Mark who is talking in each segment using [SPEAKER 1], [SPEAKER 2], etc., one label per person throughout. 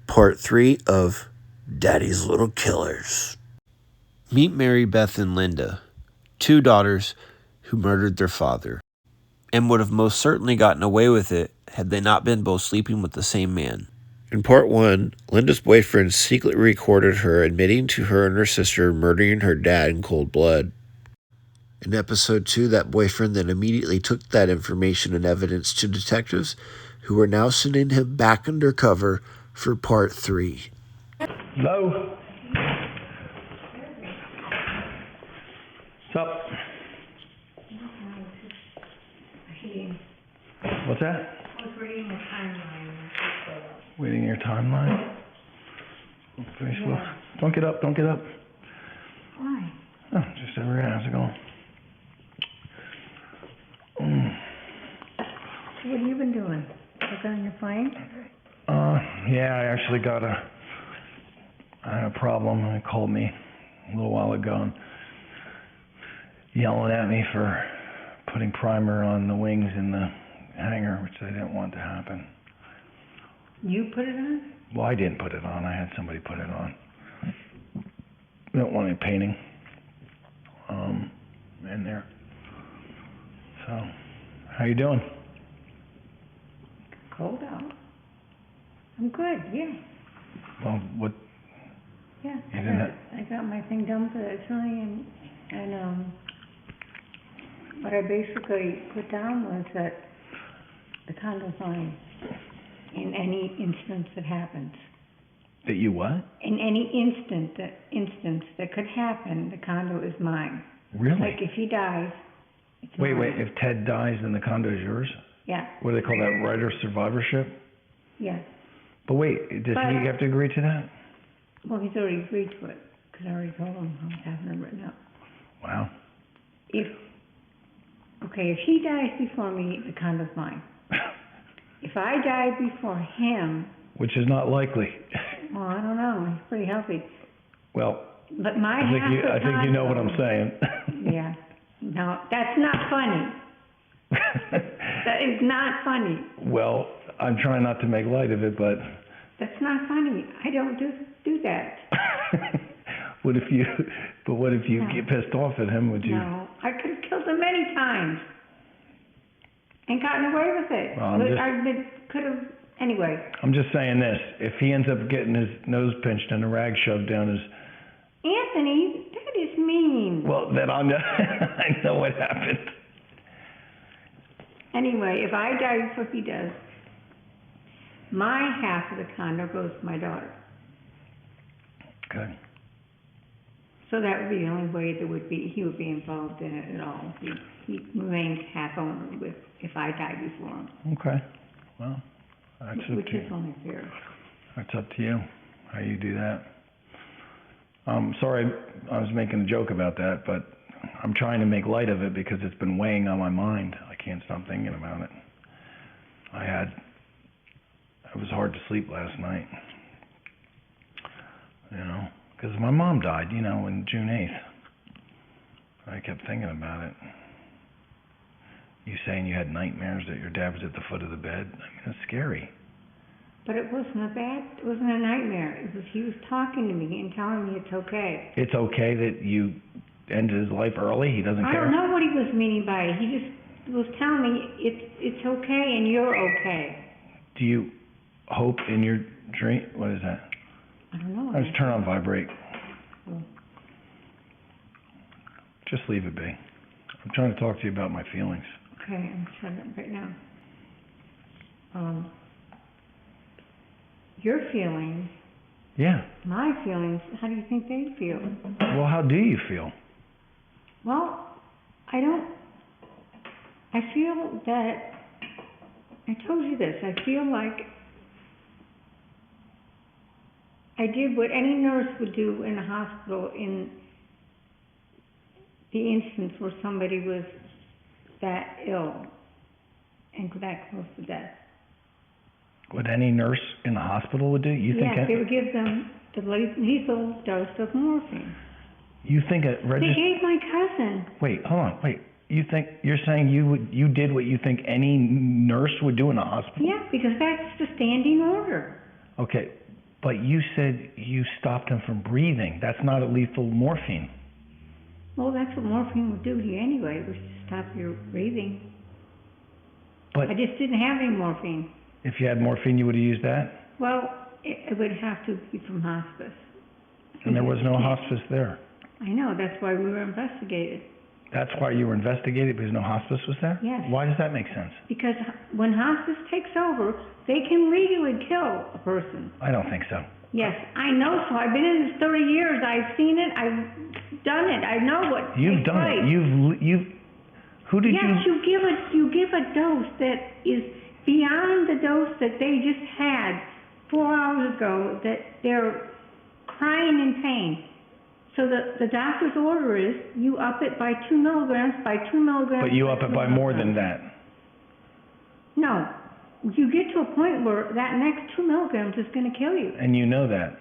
[SPEAKER 1] Part 3 of Daddy's Little Killers. Meet Mary Beth and Linda, two daughters who murdered their father, and would have most certainly gotten away with it had they not been both sleeping with the same man. In Part 1, Linda's boyfriend secretly recorded her admitting to her and her sister murdering her dad in cold blood. In Episode 2, that boyfriend then immediately took that information and evidence to detectives who are now sending him back undercover for Part 3.
[SPEAKER 2] Hello? What's up? What's that?
[SPEAKER 3] I was reading the timeline.
[SPEAKER 2] Waiting your timeline? Okay, so
[SPEAKER 3] Yeah.
[SPEAKER 2] don't get up, don't get up.
[SPEAKER 3] Why?
[SPEAKER 2] Oh, just over here, how's it going?
[SPEAKER 3] What have you been doing? Working on your plane?
[SPEAKER 2] Yeah, I actually I had a problem. They called me a little while ago and yelling at me for putting primer on the wings in the hangar, which I didn't want to happen.
[SPEAKER 3] You put it on?
[SPEAKER 2] Well, I didn't put it on. I had somebody put it on. I don't want any painting in there. So, how you doing?
[SPEAKER 3] Cold out. I'm good, yeah.
[SPEAKER 2] Well, what?
[SPEAKER 3] Yeah,
[SPEAKER 2] You didn't
[SPEAKER 3] I got my thing done for the attorney and what I basically put down was that the condo's mine in any instance that happens.
[SPEAKER 2] That you what?
[SPEAKER 3] In any instance that could happen, the condo is mine.
[SPEAKER 2] Really?
[SPEAKER 3] Like if he dies, it's
[SPEAKER 2] Wait,
[SPEAKER 3] mine.
[SPEAKER 2] if Ted dies, then the condo is yours?
[SPEAKER 3] Yeah,
[SPEAKER 2] What do they call that? Right of survivorship?
[SPEAKER 3] yeah.
[SPEAKER 2] But wait, does he have to agree to that?
[SPEAKER 3] Well, he's already agreed to it, because I already told him I was having it written up.
[SPEAKER 2] Wow.
[SPEAKER 3] If he dies before me, the condo's mine. If I die before him,
[SPEAKER 2] Which is not likely.
[SPEAKER 3] well, I don't know, he's pretty healthy.
[SPEAKER 2] Well,
[SPEAKER 3] But my
[SPEAKER 2] I think you know what I'm saying.
[SPEAKER 3] Yeah. No, that's not funny. That is not funny.
[SPEAKER 2] Well, I'm trying not to make light of it, but
[SPEAKER 3] That's not funny. I don't do that.
[SPEAKER 2] what if you
[SPEAKER 3] No.
[SPEAKER 2] get pissed off at him? Would you?
[SPEAKER 3] No, I could have killed him many times and gotten away with it.
[SPEAKER 2] Well,
[SPEAKER 3] Anyway.
[SPEAKER 2] I'm just saying this. If he ends up getting his nose pinched and a rag shoved down his...
[SPEAKER 3] Anthony, that is mean.
[SPEAKER 2] Well, then I know what happened.
[SPEAKER 3] Anyway, if I die before he does, my half of the condo goes to my daughter.
[SPEAKER 2] Okay.
[SPEAKER 3] So that would be the only way he would be involved in it at all. He remains half owner if I die before him.
[SPEAKER 2] Okay. Well, that's up
[SPEAKER 3] Which
[SPEAKER 2] to
[SPEAKER 3] is
[SPEAKER 2] you.
[SPEAKER 3] only fair.
[SPEAKER 2] That's up to you, how you do that. Sorry, I was making a joke about that, but I'm trying to make light of it because it's been weighing on my mind. I can't stop thinking about it. It was hard to sleep last night. Because my mom died, on June 8th. I kept thinking about it. You saying you had nightmares that your dad was at the foot of the bed? I mean, that's scary.
[SPEAKER 3] But it wasn't a nightmare. He was talking to me and telling me it's okay.
[SPEAKER 2] It's okay that you ended his life early? He doesn't care?
[SPEAKER 3] I don't know what he was meaning by it. He just was telling me it's okay and you're okay.
[SPEAKER 2] Do you hope in your dream? What is that?
[SPEAKER 3] I don't know.
[SPEAKER 2] I just turn on vibrate.
[SPEAKER 3] Oh.
[SPEAKER 2] Just leave it be. I'm trying to talk to you about my feelings.
[SPEAKER 3] Okay, I'm shutting it right now. Your feelings,
[SPEAKER 2] Yeah.
[SPEAKER 3] my feelings, how do you think they feel?
[SPEAKER 2] Well, how do you feel?
[SPEAKER 3] Well, I feel that, I told you this, I feel like I did what any nurse would do in a hospital in the instance where somebody was that ill and that close to death.
[SPEAKER 2] What any nurse in the hospital would do? You think?
[SPEAKER 3] Yes, they would give them the lethal dose of morphine.
[SPEAKER 2] You think a
[SPEAKER 3] They gave my cousin.
[SPEAKER 2] Wait, hold on. Wait. you're saying you did what you think any nurse would do in a hospital?
[SPEAKER 3] Yeah, because that's the standing order.
[SPEAKER 2] Okay, but you said you stopped him from breathing. That's not a lethal morphine.
[SPEAKER 3] Well, that's what morphine would do to you anyway, was to stop your breathing.
[SPEAKER 2] But
[SPEAKER 3] I just didn't have any morphine.
[SPEAKER 2] if you had morphine, you would have used that?
[SPEAKER 3] Well, it would have to be from hospice.
[SPEAKER 2] And there was no hospice there.
[SPEAKER 3] I know, that's why we were investigated.
[SPEAKER 2] That's why you were investigated, because no hospice was there?
[SPEAKER 3] Yes.
[SPEAKER 2] Why does that make sense?
[SPEAKER 3] Because when hospice takes over, they can legally kill a person.
[SPEAKER 2] I don't think so.
[SPEAKER 3] Yes, I know so. I've been in this 30 years. I've seen it. I've done it. I know what
[SPEAKER 2] You've
[SPEAKER 3] takes
[SPEAKER 2] done
[SPEAKER 3] place.
[SPEAKER 2] it. Who did
[SPEAKER 3] Yes, you give a dose that is beyond the dose that they just had 4 hours ago, that they're crying in pain. So the doctor's order is you up it by 2 milligrams, by 2 milligrams.
[SPEAKER 2] But you up it by more than that.
[SPEAKER 3] No. You get to a point where that next 2 milligrams is going to kill you.
[SPEAKER 2] And you know that.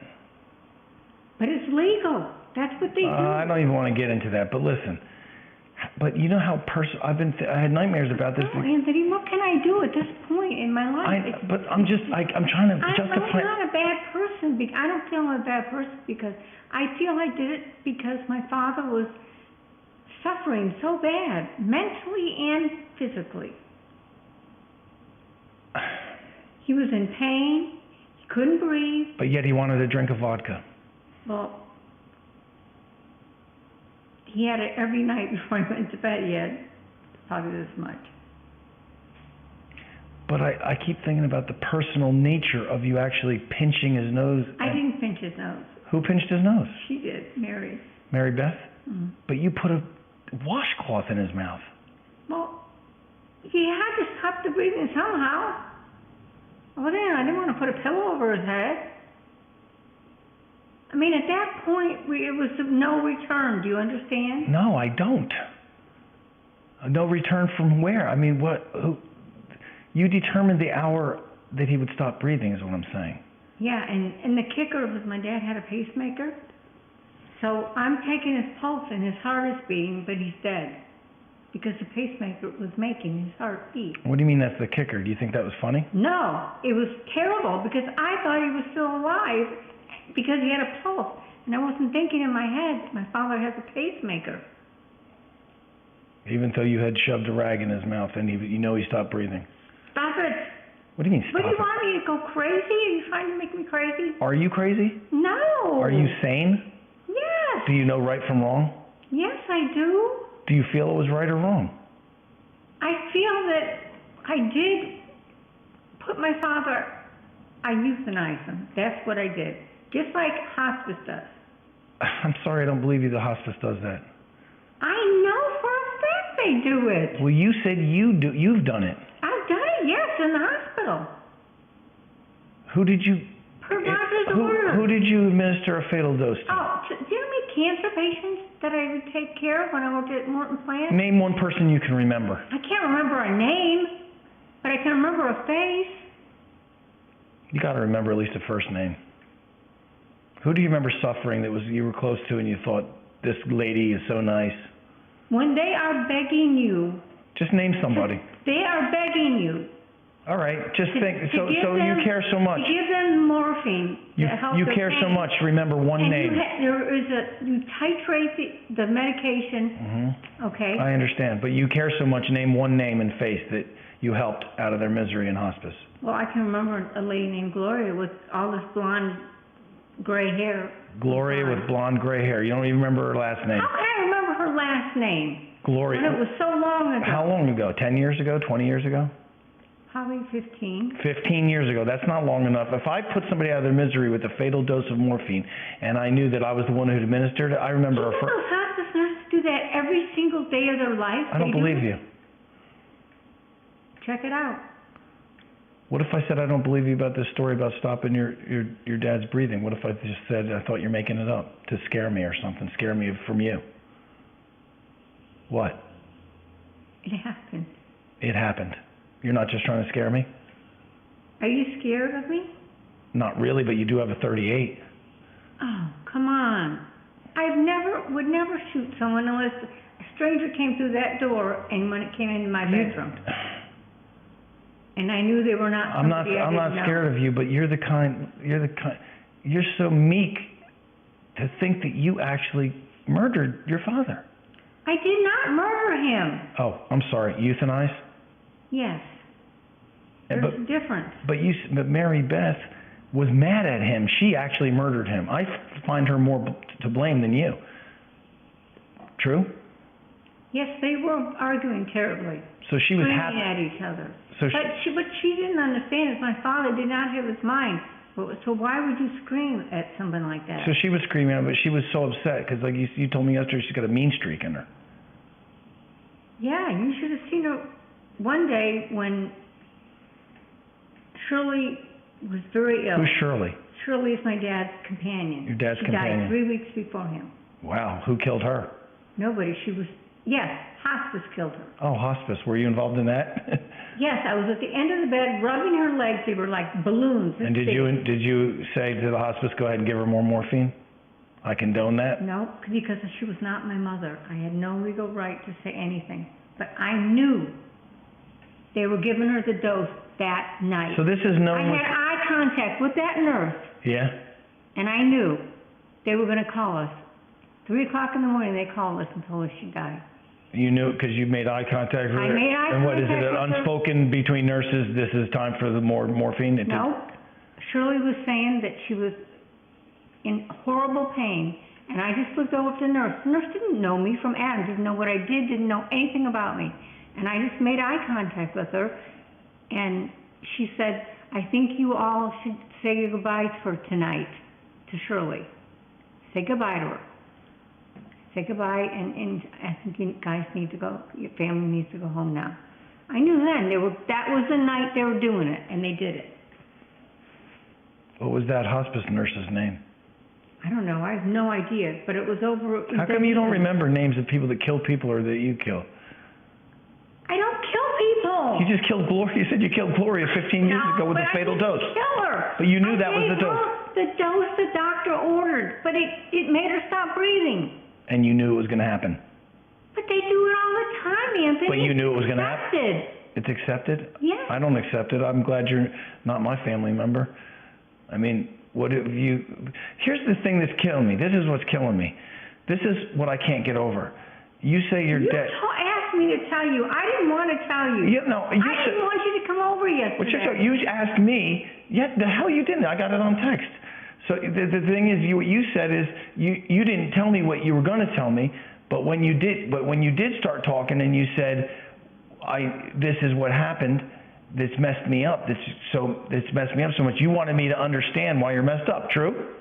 [SPEAKER 3] But it's legal. That's what they do.
[SPEAKER 2] I don't even want to get into that, but listen. But you know how I had nightmares about this.
[SPEAKER 3] Oh, Anthony, what can I do at this point in my life?
[SPEAKER 2] I'm trying to justify.
[SPEAKER 3] I'm not a bad person. I don't feel I'm a bad person because I feel I did it because my father was suffering so bad, mentally and physically. He was in pain. He couldn't breathe.
[SPEAKER 2] But yet he wanted a drink of vodka.
[SPEAKER 3] Well, he had it every night before he went to bed. He had probably this much.
[SPEAKER 2] But I keep thinking about the personal nature of you actually pinching his nose.
[SPEAKER 3] I didn't pinch his nose.
[SPEAKER 2] Who pinched his nose?
[SPEAKER 3] She did, Mary.
[SPEAKER 2] Mary Beth?
[SPEAKER 3] Mm-hmm.
[SPEAKER 2] But you put a washcloth in his mouth.
[SPEAKER 3] Well, he had to stop the breathing somehow. Well, then I didn't want to put a pillow over his head. I mean, at that point, it was of no return. Do you understand?
[SPEAKER 2] No, I don't. No return from where? I mean, you determined the hour that he would stop breathing is what I'm saying.
[SPEAKER 3] Yeah, and the kicker was my dad had a pacemaker. So I'm taking his pulse and his heart is beating, but he's dead. Because the pacemaker was making his heart beat.
[SPEAKER 2] What do you mean that's the kicker? Do you think that was funny?
[SPEAKER 3] No, it was terrible because I thought he was still alive because he had a pulse. And I wasn't thinking in my head, my father has a pacemaker.
[SPEAKER 2] Even though you had shoved a rag in his mouth and he stopped breathing.
[SPEAKER 3] Stop it.
[SPEAKER 2] What do you mean stop
[SPEAKER 3] What do you
[SPEAKER 2] it?
[SPEAKER 3] want me to go crazy? Are you trying to make me crazy?
[SPEAKER 2] Are you crazy?
[SPEAKER 3] No.
[SPEAKER 2] Are you sane?
[SPEAKER 3] Yes.
[SPEAKER 2] Do you know right from wrong?
[SPEAKER 3] Yes, I do.
[SPEAKER 2] Do you feel it was right or wrong?
[SPEAKER 3] I feel that I did put my father, I euthanized him. That's what I did. Just like hospice does.
[SPEAKER 2] I'm sorry, I don't believe you. The hospice does that.
[SPEAKER 3] I know for a fact they do it.
[SPEAKER 2] Well, you said you've done it.
[SPEAKER 3] I've done it, yes, in the hospital.
[SPEAKER 2] Who did you?
[SPEAKER 3] Per doctor's order.
[SPEAKER 2] Who did you administer a fatal dose to?
[SPEAKER 3] Oh, do you know how many cancer patients that I would take care of when I worked at Morton Plant?
[SPEAKER 2] Name one person you can remember.
[SPEAKER 3] I can't remember a name, but I can remember a face.
[SPEAKER 2] You got to remember at least a first name. Who do you remember suffering that you were close to and you thought, this lady is so nice?
[SPEAKER 3] When they are begging you.
[SPEAKER 2] Just name somebody.
[SPEAKER 3] They are begging you.
[SPEAKER 2] All right, just think. So
[SPEAKER 3] them,
[SPEAKER 2] you care so much.
[SPEAKER 3] To give them morphine.
[SPEAKER 2] You care so much. Remember one name.
[SPEAKER 3] You titrate the medication.
[SPEAKER 2] Mm-hmm.
[SPEAKER 3] Okay.
[SPEAKER 2] I understand, but you care so much. Name one name and face that you helped out of their misery in hospice.
[SPEAKER 3] Well, I can remember a lady named Gloria with all this blonde, gray hair.
[SPEAKER 2] Gloria with blonde, gray hair. You don't even remember her last name.
[SPEAKER 3] How can I remember her last name?
[SPEAKER 2] Gloria.
[SPEAKER 3] And it was so long ago.
[SPEAKER 2] How long ago? 10 years ago? 20 years ago?
[SPEAKER 3] Probably 15.
[SPEAKER 2] 15 years ago. That's not long enough. If I put somebody out of their misery with a fatal dose of morphine and I knew that I was the one who administered it, I remember
[SPEAKER 3] You know those hospice nurses do that every single day of their life?
[SPEAKER 2] I don't believe you.
[SPEAKER 3] Check it out.
[SPEAKER 2] What if I said I don't believe you about this story about stopping your dad's breathing? What if I just said I thought you're making it up to scare me or something, scare me from you? What?
[SPEAKER 3] It happened.
[SPEAKER 2] It happened. You're not just trying to scare me?
[SPEAKER 3] Are you scared of me?
[SPEAKER 2] Not really, but you do have a .38.
[SPEAKER 3] Oh, come on. I would never shoot someone unless a stranger came through that door and when it came into my bedroom. And I knew they were not
[SPEAKER 2] I'm not
[SPEAKER 3] somebody I didn't know.
[SPEAKER 2] scared of you, but you're so meek to think that you actually murdered your father.
[SPEAKER 3] I did not murder him.
[SPEAKER 2] Oh, I'm sorry. Euthanize?
[SPEAKER 3] Yes. There's a difference.
[SPEAKER 2] But Mary Beth was mad at him. She actually murdered him. I find her more to blame than you. True?
[SPEAKER 3] Yes, they were arguing terribly.
[SPEAKER 2] So she was
[SPEAKER 3] screaming
[SPEAKER 2] happy
[SPEAKER 3] at each other.
[SPEAKER 2] So
[SPEAKER 3] But she didn't understand it. My father did not have his mind. So why would you scream at something like that?
[SPEAKER 2] So she was screaming at him, but she was so upset because, like you told me yesterday, she's got a mean streak in her.
[SPEAKER 3] Yeah, you should have seen her one day when Shirley was very ill.
[SPEAKER 2] Who's Shirley?
[SPEAKER 3] Shirley is my dad's companion.
[SPEAKER 2] Your dad's
[SPEAKER 3] she
[SPEAKER 2] companion.
[SPEAKER 3] She died 3 weeks before him.
[SPEAKER 2] Wow. Who killed her?
[SPEAKER 3] Nobody. Hospice killed her.
[SPEAKER 2] Oh, hospice. Were you involved in that?
[SPEAKER 3] Yes, I was at the end of the bed rubbing her legs. They were like balloons.
[SPEAKER 2] And did you say to the hospice, go ahead and give her more morphine? I condone that?
[SPEAKER 3] No, because she was not my mother. I had no legal right to say anything. But I knew they were giving her the dose that night.
[SPEAKER 2] So this is known.
[SPEAKER 3] I had eye contact with that nurse.
[SPEAKER 2] Yeah?
[SPEAKER 3] And I knew they were going to call us. 3 o'clock in the morning, they called us and told us she died.
[SPEAKER 2] You knew because you made eye contact with her?
[SPEAKER 3] I made eye
[SPEAKER 2] And what is it,
[SPEAKER 3] contact with her.
[SPEAKER 2] unspoken between nurses, this is time for the more morphine?
[SPEAKER 3] No. Shirley was saying that she was in horrible pain, and I just looked over to the nurse. The nurse didn't know me from Adam, didn't know what I did, didn't know anything about me. And I just made eye contact with her, and she said, I think you all should say your goodbyes for tonight to Shirley. Say goodbye to her. Say goodbye, and I think you guys need to go, your family needs to go home now. I knew then, that was the night they were doing it, and they did it.
[SPEAKER 2] What was that hospice nurse's name?
[SPEAKER 3] I don't know, I have no idea, but it was over.
[SPEAKER 2] How come you don't remember names of people that kill people or that you kill?
[SPEAKER 3] I don't kill people.
[SPEAKER 2] You just killed Gloria. You said you killed Gloria 15 years ago with a fatal dose.
[SPEAKER 3] I didn't kill her.
[SPEAKER 2] But you knew that was the dose.
[SPEAKER 3] I gave her the dose the doctor ordered, but it made her stop breathing.
[SPEAKER 2] And you knew it was going to happen.
[SPEAKER 3] But they do it all the time, Anthony.
[SPEAKER 2] But you knew it was going to happen.
[SPEAKER 3] It's
[SPEAKER 2] It's accepted?
[SPEAKER 3] Yes.
[SPEAKER 2] I don't accept it. I'm glad you're not my family member. I mean, what have you... Here's the thing that's killing me. This is what's killing me. This is what I can't get over. You say you're dead.
[SPEAKER 3] You asked me to tell you. I didn't want to tell you.
[SPEAKER 2] I
[SPEAKER 3] didn't want you to come over yesterday.
[SPEAKER 2] You asked me. Yeah, the hell you didn't. I got it on text. So the thing is, what you said is you didn't tell me what you were going to tell me, but when you did start talking and you said, this is what happened, this messed me up. This messed me up so much. You wanted me to understand why you're messed up. True?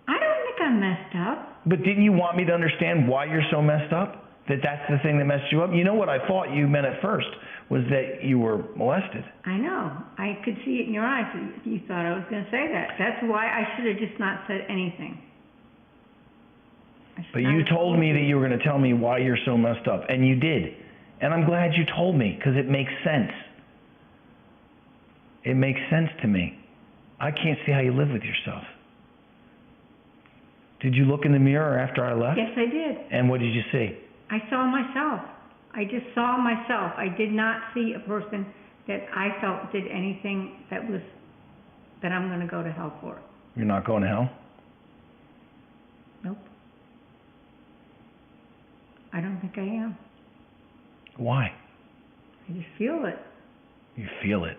[SPEAKER 3] I don't think I'm messed up.
[SPEAKER 2] But didn't you want me to understand why you're so messed up? That's the thing that messed you up? You know what I thought you meant at first was that you were molested.
[SPEAKER 3] I know. I could see it in your eyes. You thought I was going to say that. That's why I should have just not said anything.
[SPEAKER 2] But you told me that you were going to tell me why you're so messed up, and you did. And I'm glad you told me, because it makes sense. It makes sense to me. I can't see how you live with yourself. Did you look in the mirror after I left?
[SPEAKER 3] Yes, I did.
[SPEAKER 2] And what did you see?
[SPEAKER 3] I saw myself. I just saw myself. I did not see a person that I felt did anything that I'm going to go to hell for.
[SPEAKER 2] You're not going to hell?
[SPEAKER 3] Nope. I don't think I am.
[SPEAKER 2] Why?
[SPEAKER 3] I just feel it.
[SPEAKER 2] You feel it.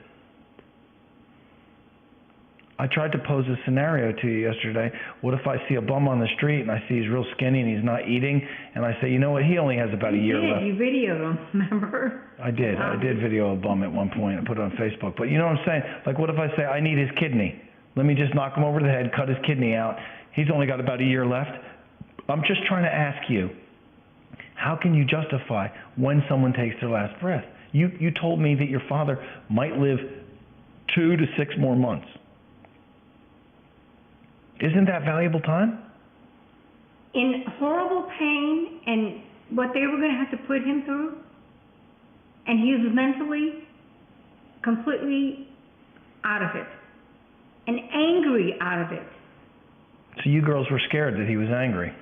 [SPEAKER 2] I tried to pose a scenario to you yesterday. What if I see a bum on the street and I see he's real skinny and he's not eating, and I say, you know what, he only has about a year left.
[SPEAKER 3] You videoed him, remember?
[SPEAKER 2] I did. I did video a bum at one point and put it on Facebook. But you know what I'm saying? Like, what if I say, I need his kidney? Let me just knock him over the head, cut his kidney out. He's only got about a year left. I'm just trying to ask you, how can you justify when someone takes their last breath? You told me that your father might live 2 to 6 more months. Isn't that valuable time?
[SPEAKER 3] In horrible pain and what they were going to have to put him through, and he was mentally completely out of it, and angry out of it.
[SPEAKER 2] So you girls were scared that he was angry.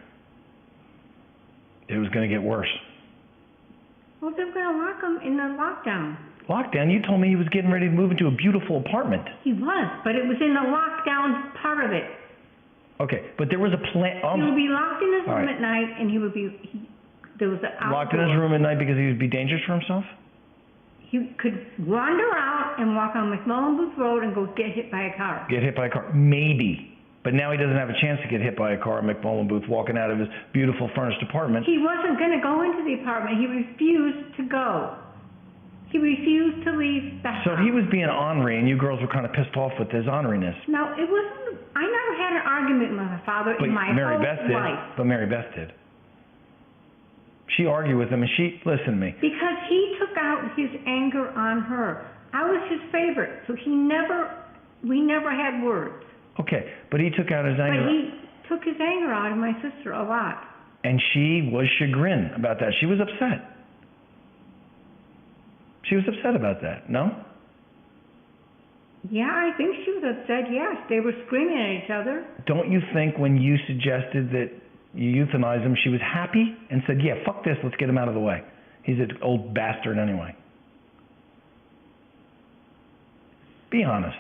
[SPEAKER 2] It was going to get worse.
[SPEAKER 3] Well, they're gonna lock him in the lockdown.
[SPEAKER 2] Lockdown? You told me he was getting ready to move into a beautiful apartment.
[SPEAKER 3] He was, but it was in the lockdown part of it.
[SPEAKER 2] Okay, but there was a plan.
[SPEAKER 3] He would be locked in his
[SPEAKER 2] All
[SPEAKER 3] room
[SPEAKER 2] right.
[SPEAKER 3] at night, and there was an outdoor.
[SPEAKER 2] Locked in his room at night because he would be dangerous for himself?
[SPEAKER 3] He could wander out and walk on McMullen Booth Road and go get hit by a car.
[SPEAKER 2] Get hit by a car? Maybe. But now he doesn't have a chance to get hit by a car at McMullen Booth walking out of his beautiful furnished apartment.
[SPEAKER 3] He wasn't going to go into the apartment. He refused to go. He refused to leave the house.
[SPEAKER 2] So he was being ornery, and you girls were kind of pissed off with his orneriness.
[SPEAKER 3] No, it wasn't. I never had an argument with my father
[SPEAKER 2] But
[SPEAKER 3] in my
[SPEAKER 2] Mary
[SPEAKER 3] whole
[SPEAKER 2] Beth did.
[SPEAKER 3] life.
[SPEAKER 2] But Mary Beth did. She argued with him, and listen to me.
[SPEAKER 3] Because he took out his anger on her. I was his favorite, so we never had words.
[SPEAKER 2] Okay, but he took out his anger.
[SPEAKER 3] But he took his anger out of my sister a lot.
[SPEAKER 2] And she was chagrined about that. She was upset. She was upset about that, no?
[SPEAKER 3] Yeah, I think she was upset, yes. They were screaming at each other.
[SPEAKER 2] Don't you think when you suggested that you euthanize him, she was happy and said, yeah, fuck this, let's get him out of the way. He's an old bastard anyway. Be honest.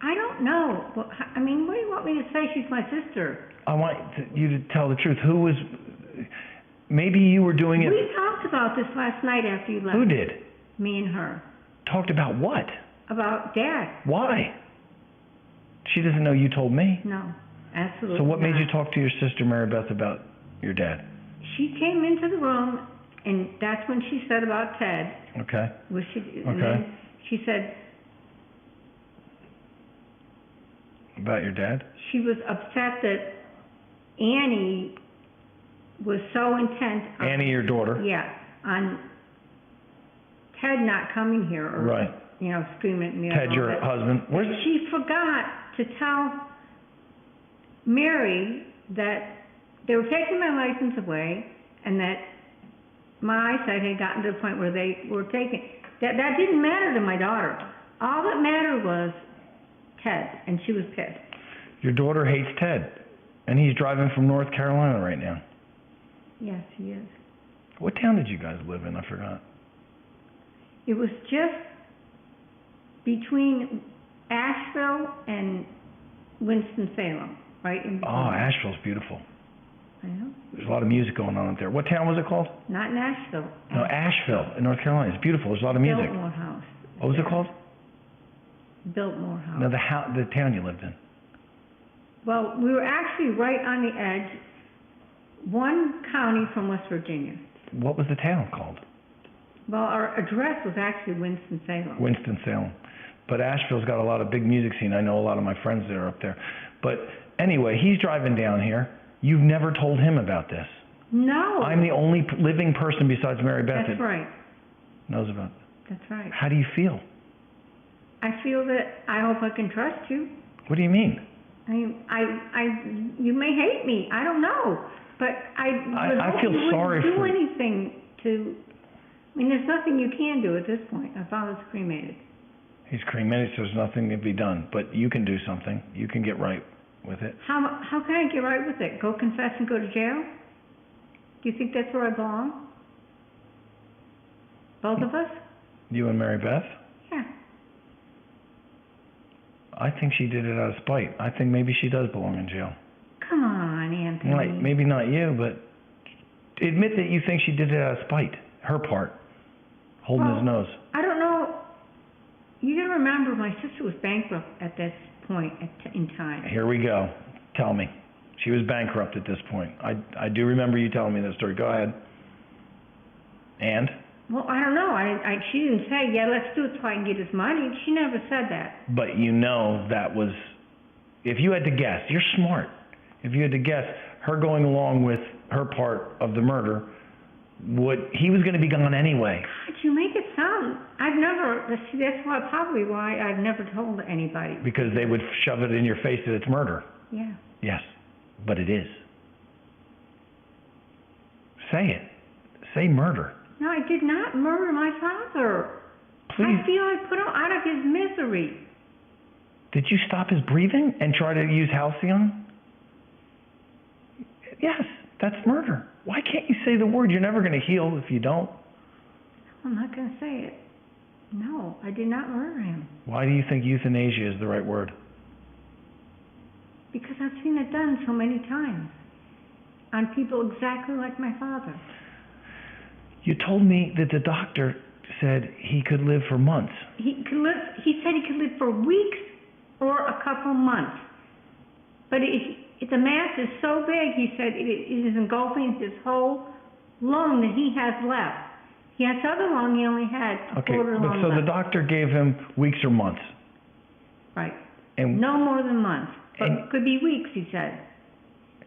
[SPEAKER 3] I don't know. Well, I mean, what do you want me to say? She's my sister.
[SPEAKER 2] I want you to tell the truth. Maybe you were doing it.
[SPEAKER 3] We talked about this last night after you left.
[SPEAKER 2] Who did?
[SPEAKER 3] Me and her.
[SPEAKER 2] Talked about what?
[SPEAKER 3] About Dad.
[SPEAKER 2] Why? She doesn't know you told me.
[SPEAKER 3] No, absolutely
[SPEAKER 2] So what made
[SPEAKER 3] not.
[SPEAKER 2] you talk to your sister Mary Beth about your dad?
[SPEAKER 3] She came into the room, and that's when she said about Ted.
[SPEAKER 2] Okay.
[SPEAKER 3] And then she said
[SPEAKER 2] About your dad?
[SPEAKER 3] she was upset that Annie was so intent on...
[SPEAKER 2] Annie, your daughter?
[SPEAKER 3] Yeah, on Ted not coming here, or,
[SPEAKER 2] Right.
[SPEAKER 3] screaming at me.
[SPEAKER 2] Ted,
[SPEAKER 3] and all
[SPEAKER 2] your
[SPEAKER 3] that.
[SPEAKER 2] husband. Where's
[SPEAKER 3] She forgot to tell Mary that they were taking my license away, and that my eyesight had gotten to the point where they were taking... That didn't matter to my daughter. All that mattered was Ted, and she was pissed.
[SPEAKER 2] Your daughter hates Ted, and he's driving from North Carolina right now.
[SPEAKER 3] Yes, he is.
[SPEAKER 2] What town did you guys live in? I forgot.
[SPEAKER 3] It was just between Asheville and Winston-Salem, right in between.
[SPEAKER 2] Oh, Asheville's beautiful.
[SPEAKER 3] I know.
[SPEAKER 2] There's a lot of music going on out there. What town was it called?
[SPEAKER 3] Not in Asheville.
[SPEAKER 2] No, Asheville in North Carolina. It's beautiful. There's a lot of music.
[SPEAKER 3] Biltmore House.
[SPEAKER 2] What was it called?
[SPEAKER 3] Biltmore House.
[SPEAKER 2] No, the town you lived in.
[SPEAKER 3] Well, we were actually right on the edge, one county from West Virginia.
[SPEAKER 2] What was the town called?
[SPEAKER 3] Well, our address was actually Winston-Salem.
[SPEAKER 2] Winston-Salem. But Asheville's got a lot of big music scene. I know a lot of my friends that are up there. But anyway, he's driving down here. You've never told him about this.
[SPEAKER 3] No.
[SPEAKER 2] I'm the only living person besides Mary Beth
[SPEAKER 3] That's
[SPEAKER 2] that
[SPEAKER 3] right.
[SPEAKER 2] knows about it.
[SPEAKER 3] That's right.
[SPEAKER 2] How do you feel?
[SPEAKER 3] I feel that I hope I can trust you.
[SPEAKER 2] What do you mean?
[SPEAKER 3] You may hate me. I don't know. But
[SPEAKER 2] I feel
[SPEAKER 3] you
[SPEAKER 2] sorry
[SPEAKER 3] wouldn't do
[SPEAKER 2] for you.
[SPEAKER 3] anything to... I mean, there's nothing you can do at this point. My father's cremated.
[SPEAKER 2] He's cremated, so there's nothing to be done. But you can do something. You can get right with it.
[SPEAKER 3] How can I get right with it? Go confess and go to jail? Do you think that's where I belong? Both of us?
[SPEAKER 2] You and Mary Beth?
[SPEAKER 3] Yeah.
[SPEAKER 2] I think she did it out of spite. I think maybe she does belong in jail.
[SPEAKER 3] Come on, Anthony.
[SPEAKER 2] Right, maybe not you, but admit that you think she did it out of spite. Her part. Holding his nose.
[SPEAKER 3] I don't know. You gotta remember, my sister was bankrupt at this point in time.
[SPEAKER 2] Here we go. Tell me. She was bankrupt at this point. I do remember you telling me that story. Go ahead. And?
[SPEAKER 3] Well, I don't know. She didn't say, yeah, let's do it so I can get his money. She never said that.
[SPEAKER 2] But you know that was, if you had to guess, you're smart. If you had to guess, her going along with her part of the murder, he was going to be gone anyway.
[SPEAKER 3] God, you make it sound, that's probably why I've never told anybody.
[SPEAKER 2] Because they would shove it in your face that it's murder.
[SPEAKER 3] Yeah.
[SPEAKER 2] Yes, but it is. Say it. Say murder.
[SPEAKER 3] No, I did not murder my father.
[SPEAKER 2] Please.
[SPEAKER 3] I feel I put him out of his misery.
[SPEAKER 2] Did you stop his breathing and try to use Halcyon? Yes, that's murder. Why can't you say the word? You're never going to heal if you don't.
[SPEAKER 3] I'm not going to say it. No, I did not murder him.
[SPEAKER 2] Why do you think euthanasia is the right word?
[SPEAKER 3] Because I've seen it done so many times on people exactly like my father.
[SPEAKER 2] You told me that the doctor said he could live for months.
[SPEAKER 3] He said he could live for weeks or a couple months. But the mass is so big, he said, it is engulfing his whole lung that he has left. He has other lung, he only had a quarter lung
[SPEAKER 2] so
[SPEAKER 3] left.
[SPEAKER 2] the doctor gave him weeks or months.
[SPEAKER 3] Right.
[SPEAKER 2] And
[SPEAKER 3] No more than months. But it could be weeks, he said.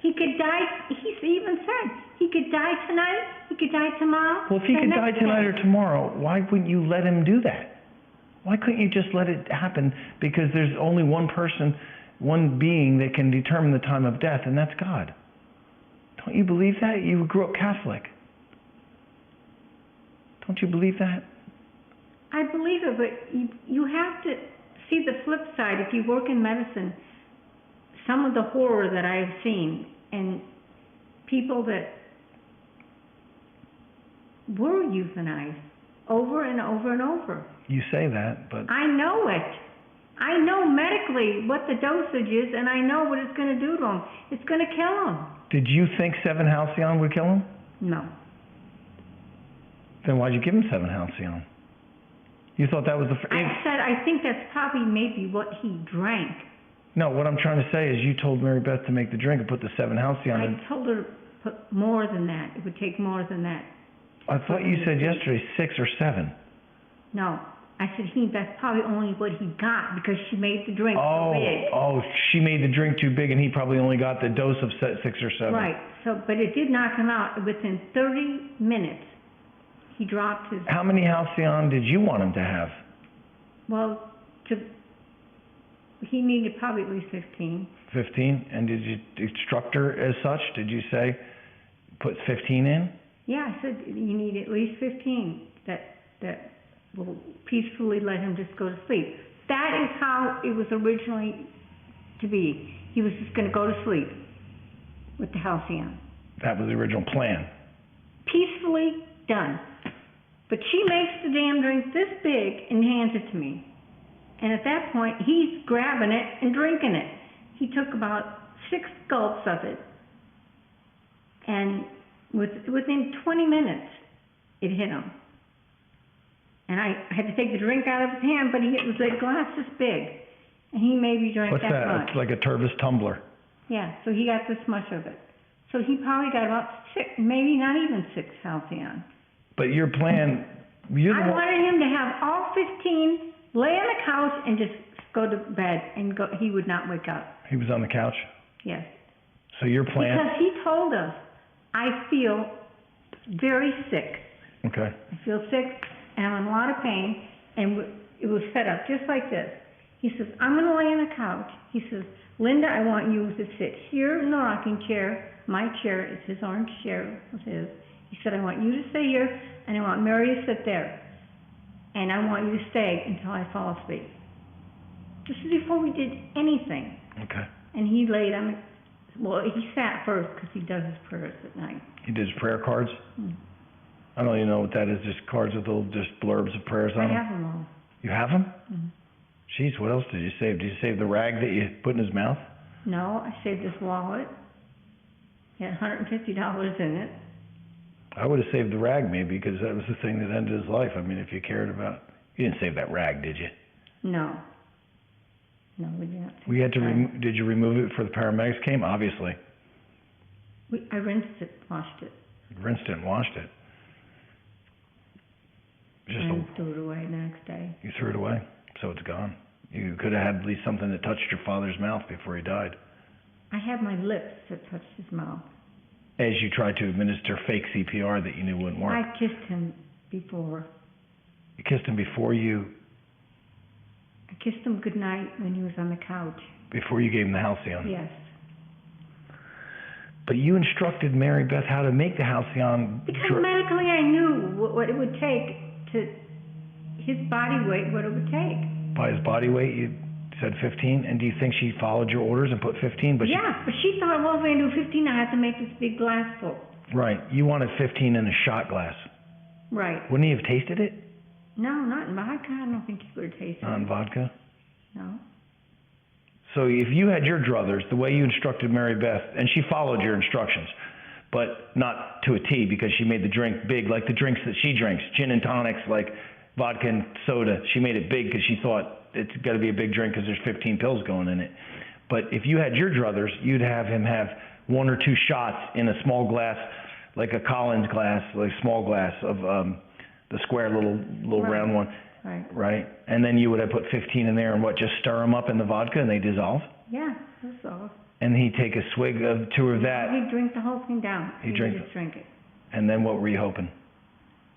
[SPEAKER 3] He could die, he even said, he could die tonight, he could die tomorrow.
[SPEAKER 2] well, if he
[SPEAKER 3] the
[SPEAKER 2] could die
[SPEAKER 3] next
[SPEAKER 2] tonight
[SPEAKER 3] day.
[SPEAKER 2] or tomorrow, why wouldn't you let him do that? Why couldn't you just let it happen? Because there's only one person, one being that can determine the time of death, and that's God. Don't you believe that? You grew up Catholic. Don't you believe that?
[SPEAKER 3] I believe it, but you have to see the flip side. If you work in medicine, some of the horror that I have seen, and people that were euthanized over and over and over.
[SPEAKER 2] You say that, but
[SPEAKER 3] I know it. I know medically what the dosage is, and I know what it's going to do to them. It's going to kill them.
[SPEAKER 2] did you think 7 Halcyon would kill him?
[SPEAKER 3] No.
[SPEAKER 2] Then why'd you give him 7 Halcyon? You thought that was the...
[SPEAKER 3] I said I think that's probably maybe what he drank.
[SPEAKER 2] No, what I'm trying to say is you told Mary Beth to make the drink and put the 7 Halcyon in.
[SPEAKER 3] I told her to put more than that. It would take more than that.
[SPEAKER 2] I thought you said yesterday 6 or 7.
[SPEAKER 3] No. I said that's probably only what he got because she made the drink so big.
[SPEAKER 2] Oh, she made the drink too big and he probably only got the dose of 6 or 7.
[SPEAKER 3] Right. So, but it did knock him out. Within 30 minutes, he dropped his...
[SPEAKER 2] How many Halcyon did you want him to have?
[SPEAKER 3] Well, he needed probably at least 15.
[SPEAKER 2] 15? And did you instruct her as such? Did you say put 15 in?
[SPEAKER 3] Yeah, I said you need at least 15 that will peacefully let him just go to sleep. That is how it was originally to be. He was just going to go to sleep with the Halcyon.
[SPEAKER 2] That was the original plan.
[SPEAKER 3] Peacefully done. But she makes the damn drink this big and hands it to me. And at that point, he's grabbing it and drinking it. He took about 6 gulps of it. And within 20 minutes, it hit him. And I had to take the drink out of his hand, but it was a glass this big. And he maybe drank
[SPEAKER 2] What's that?
[SPEAKER 3] much.
[SPEAKER 2] It's like a Tervis tumbler.
[SPEAKER 3] Yeah, so he got this much of it. So he probably got about 6, maybe not even 6 Halcyon.
[SPEAKER 2] But your plan,
[SPEAKER 3] I wanted him to have all 15, lay on the couch, and just go to bed, and he would not wake up.
[SPEAKER 2] He was on the couch?
[SPEAKER 3] Yes.
[SPEAKER 2] So your plan...
[SPEAKER 3] Because he told us, I feel very sick.
[SPEAKER 2] Okay.
[SPEAKER 3] I feel sick, and I'm in a lot of pain, and it was set up just like this. He says, I'm going to lay on the couch. He says, Linda, I want you to sit here in the rocking chair. My chair is his orange chair, was his. He said, I want you to stay here, and I want Mary to sit there. And I want you to stay until I fall asleep. This is before we did anything.
[SPEAKER 2] Okay.
[SPEAKER 3] And he laid on he sat first because he does his prayers at night.
[SPEAKER 2] He did his prayer cards? I don't even know what that is, just cards with little just blurbs of prayers on them?
[SPEAKER 3] I have them all.
[SPEAKER 2] You have them? Jeez, what else did you save? Did you save the rag that you put in his mouth?
[SPEAKER 3] No, I saved his wallet. He had $150 in it.
[SPEAKER 2] I would have saved the rag maybe because that was the thing that ended his life. I mean, if you cared about... You didn't save that rag, did you?
[SPEAKER 3] No. No, we did not.
[SPEAKER 2] We had to... Did you remove it before the paramedics came? Obviously.
[SPEAKER 3] I rinsed it, washed it.
[SPEAKER 2] Rinsed it and washed it.
[SPEAKER 3] And threw it away the next day.
[SPEAKER 2] You threw it away, so it's gone. You could have had at least something that touched your father's mouth before he died.
[SPEAKER 3] I had my lips that touched his mouth.
[SPEAKER 2] As you tried to administer fake CPR that you knew wouldn't work.
[SPEAKER 3] I kissed him before.
[SPEAKER 2] You kissed him before you...
[SPEAKER 3] I kissed him goodnight when he was on the couch.
[SPEAKER 2] Before you gave him the Halcyon?
[SPEAKER 3] Yes.
[SPEAKER 2] But you instructed Mary Beth how to make the Halcyon...
[SPEAKER 3] Because medically I knew what it would take to... his body weight, what it would take.
[SPEAKER 2] By his body weight, you said 15? And do you think she followed your orders and put 15? But
[SPEAKER 3] she thought, well, if I do 15, I have to make this big glass full.
[SPEAKER 2] Right. You wanted 15 in a shot glass.
[SPEAKER 3] Right.
[SPEAKER 2] Wouldn't he have tasted it?
[SPEAKER 3] No, not in vodka. I don't think he would have tasted
[SPEAKER 2] Not in
[SPEAKER 3] it.
[SPEAKER 2] vodka?
[SPEAKER 3] No.
[SPEAKER 2] So if you had your druthers, the way you instructed Mary Beth, and she followed your instructions, but not to a T because she made the drink big, like the drinks that she drinks, gin and tonics, like vodka and soda. She made it big because she thought it's got to be a big drink because there's 15 pills going in it. But if you had your druthers, you'd have him have 1 or 2 shots in a small glass, like a Collins glass, like small glass of the square little
[SPEAKER 3] Right.
[SPEAKER 2] round one.
[SPEAKER 3] Right.
[SPEAKER 2] And then you would have put 15 in there and just stir them up in the vodka and they dissolve?
[SPEAKER 3] Yeah, that's all.
[SPEAKER 2] And he'd take a swig of 2 of that,
[SPEAKER 3] He'd drink the whole thing down.
[SPEAKER 2] He'd
[SPEAKER 3] He
[SPEAKER 2] drink
[SPEAKER 3] would just drink it.
[SPEAKER 2] and then what were you hoping?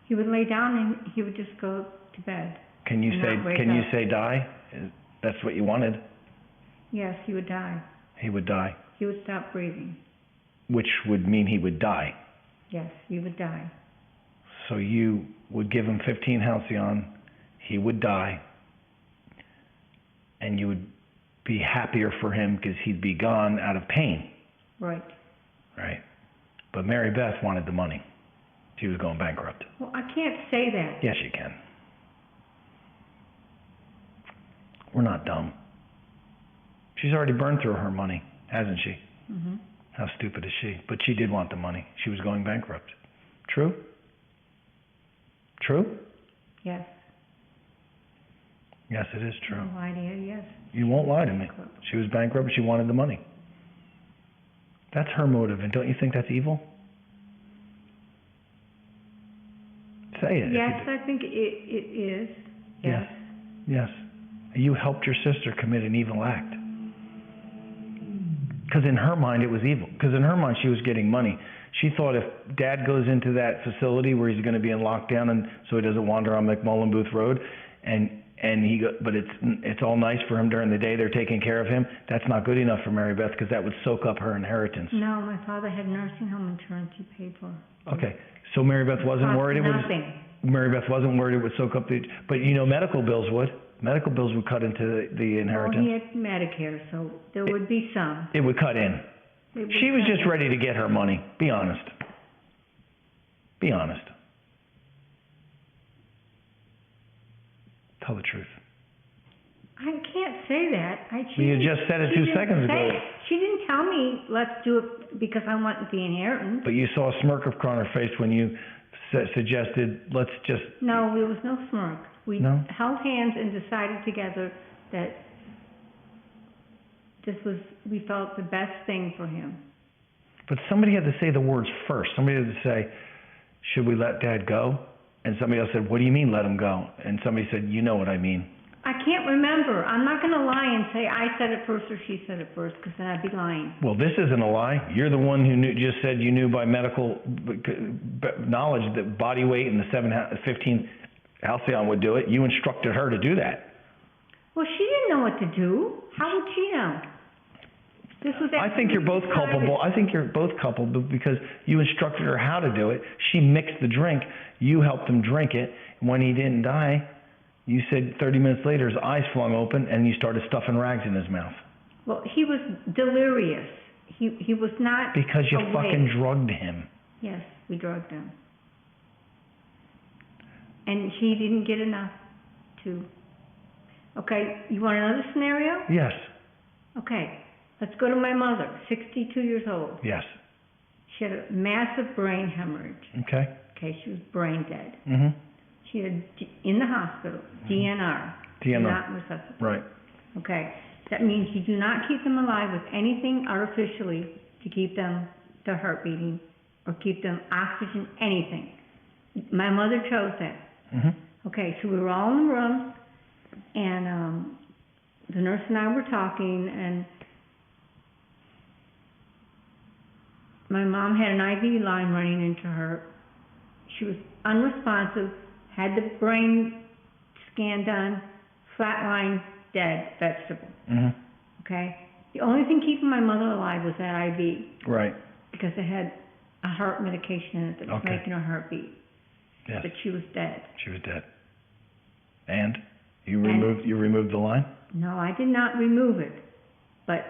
[SPEAKER 3] He would lay down and he would just go to bed.
[SPEAKER 2] Can you
[SPEAKER 3] And
[SPEAKER 2] say
[SPEAKER 3] not wake up.
[SPEAKER 2] die? That's what you wanted.
[SPEAKER 3] Yes, he would die.
[SPEAKER 2] He would die,
[SPEAKER 3] He would stop breathing.
[SPEAKER 2] which would mean he would die.
[SPEAKER 3] Yes, he would die.
[SPEAKER 2] So you would give him 15 halcyon, he would die, and you would be happier for him because he'd be gone out of pain,
[SPEAKER 3] Right.
[SPEAKER 2] right? But Mary Beth wanted the money. She was going bankrupt.
[SPEAKER 3] Well, I can't say that.
[SPEAKER 2] Yes, you can. We're not dumb. She's already burned through her money, hasn't she?
[SPEAKER 3] Hmm.
[SPEAKER 2] How stupid is she? But she did want the money. She was going bankrupt. True? True?
[SPEAKER 3] Yes.
[SPEAKER 2] Yes, it is true.
[SPEAKER 3] No idea, yes.
[SPEAKER 2] You won't lie to me. She was bankrupt and she wanted the money. That's her motive, and don't you think that's evil? Say it. if
[SPEAKER 3] Yes,
[SPEAKER 2] you do.
[SPEAKER 3] I think it is. Yes.
[SPEAKER 2] Yes. You helped your sister commit an evil act. Because in her mind it was evil. Because in her mind she was getting money. She thought if Dad goes into that facility where he's going to be in lockdown, and so he doesn't wander on McMullen Booth Road, but it's all nice for him during the day. They're taking care of him. That's not good enough for Mary Beth because that would soak up her inheritance.
[SPEAKER 3] No, my father had nursing home insurance he paid for.
[SPEAKER 2] Okay, so Mary Beth wasn't
[SPEAKER 3] Cost
[SPEAKER 2] worried it would.
[SPEAKER 3] nothing.
[SPEAKER 2] Mary Beth wasn't worried it would soak up the. But medical bills would. Medical bills would cut into the
[SPEAKER 3] Well,
[SPEAKER 2] inheritance.
[SPEAKER 3] he had Medicare, so there would be some.
[SPEAKER 2] It would cut in.
[SPEAKER 3] It would
[SPEAKER 2] She was
[SPEAKER 3] cut
[SPEAKER 2] just
[SPEAKER 3] in.
[SPEAKER 2] ready to get her money. Be honest. Be honest. Tell the truth.
[SPEAKER 3] I can't say that.
[SPEAKER 2] You just said it 2 seconds ago.
[SPEAKER 3] She didn't tell me, let's do it because I want the inheritance.
[SPEAKER 2] But you saw a smirk on her face when you suggested, let's just.
[SPEAKER 3] No, there was no smirk. We
[SPEAKER 2] No?
[SPEAKER 3] held hands and decided together that we felt the best thing for him.
[SPEAKER 2] But somebody had to say the words first. Somebody had to say, should we let Dad go? And somebody else said, what do you mean let him go? And somebody said, you know what I mean.
[SPEAKER 3] I can't remember. I'm not going to lie and say I said it first or she said it first, because then I'd be lying.
[SPEAKER 2] Well, this isn't a lie. You're the one who just said you knew by medical knowledge that body weight and the 15 halcyon would do it. You instructed her to do that.
[SPEAKER 3] Well, she didn't know what to do. How would she know? This was
[SPEAKER 2] I think you're both culpable. I think you're both culpable because you instructed her how to do it. She mixed the drink. You helped him drink it. When he didn't die, you said 30 minutes later his eyes flung open and you started stuffing rags in his mouth.
[SPEAKER 3] Well, he was delirious. He was not
[SPEAKER 2] Because you
[SPEAKER 3] awake.
[SPEAKER 2] fucking drugged him.
[SPEAKER 3] Yes, we drugged him. And he didn't get enough to... Okay, you want another scenario?
[SPEAKER 2] Yes.
[SPEAKER 3] Okay, let's go to my mother, 62 years old.
[SPEAKER 2] Yes.
[SPEAKER 3] She had a massive brain hemorrhage.
[SPEAKER 2] Okay.
[SPEAKER 3] Okay, she was brain dead.
[SPEAKER 2] Mm-hmm.
[SPEAKER 3] She had, in the hospital, DNR.
[SPEAKER 2] DNR.
[SPEAKER 3] Not resuscitate.
[SPEAKER 2] Right.
[SPEAKER 3] Okay, that means you do not keep them alive with anything artificially to keep them, their heart beating, or keep them oxygen, anything. My mother chose that.
[SPEAKER 2] Mm-hmm.
[SPEAKER 3] Okay, so we were all in the room, and the nurse and I were talking, and my mom had an IV line running into her. She was unresponsive, had the brain scan done, flatline, dead, vegetable.
[SPEAKER 2] Mm-hmm.
[SPEAKER 3] Okay? The only thing keeping my mother alive was that IV,
[SPEAKER 2] Right.
[SPEAKER 3] because it had a heart medication in it that was
[SPEAKER 2] Okay.
[SPEAKER 3] making her heart beat.
[SPEAKER 2] Yes.
[SPEAKER 3] But she was dead.
[SPEAKER 2] She was dead. And you removed the line?
[SPEAKER 3] No, I did not remove it. But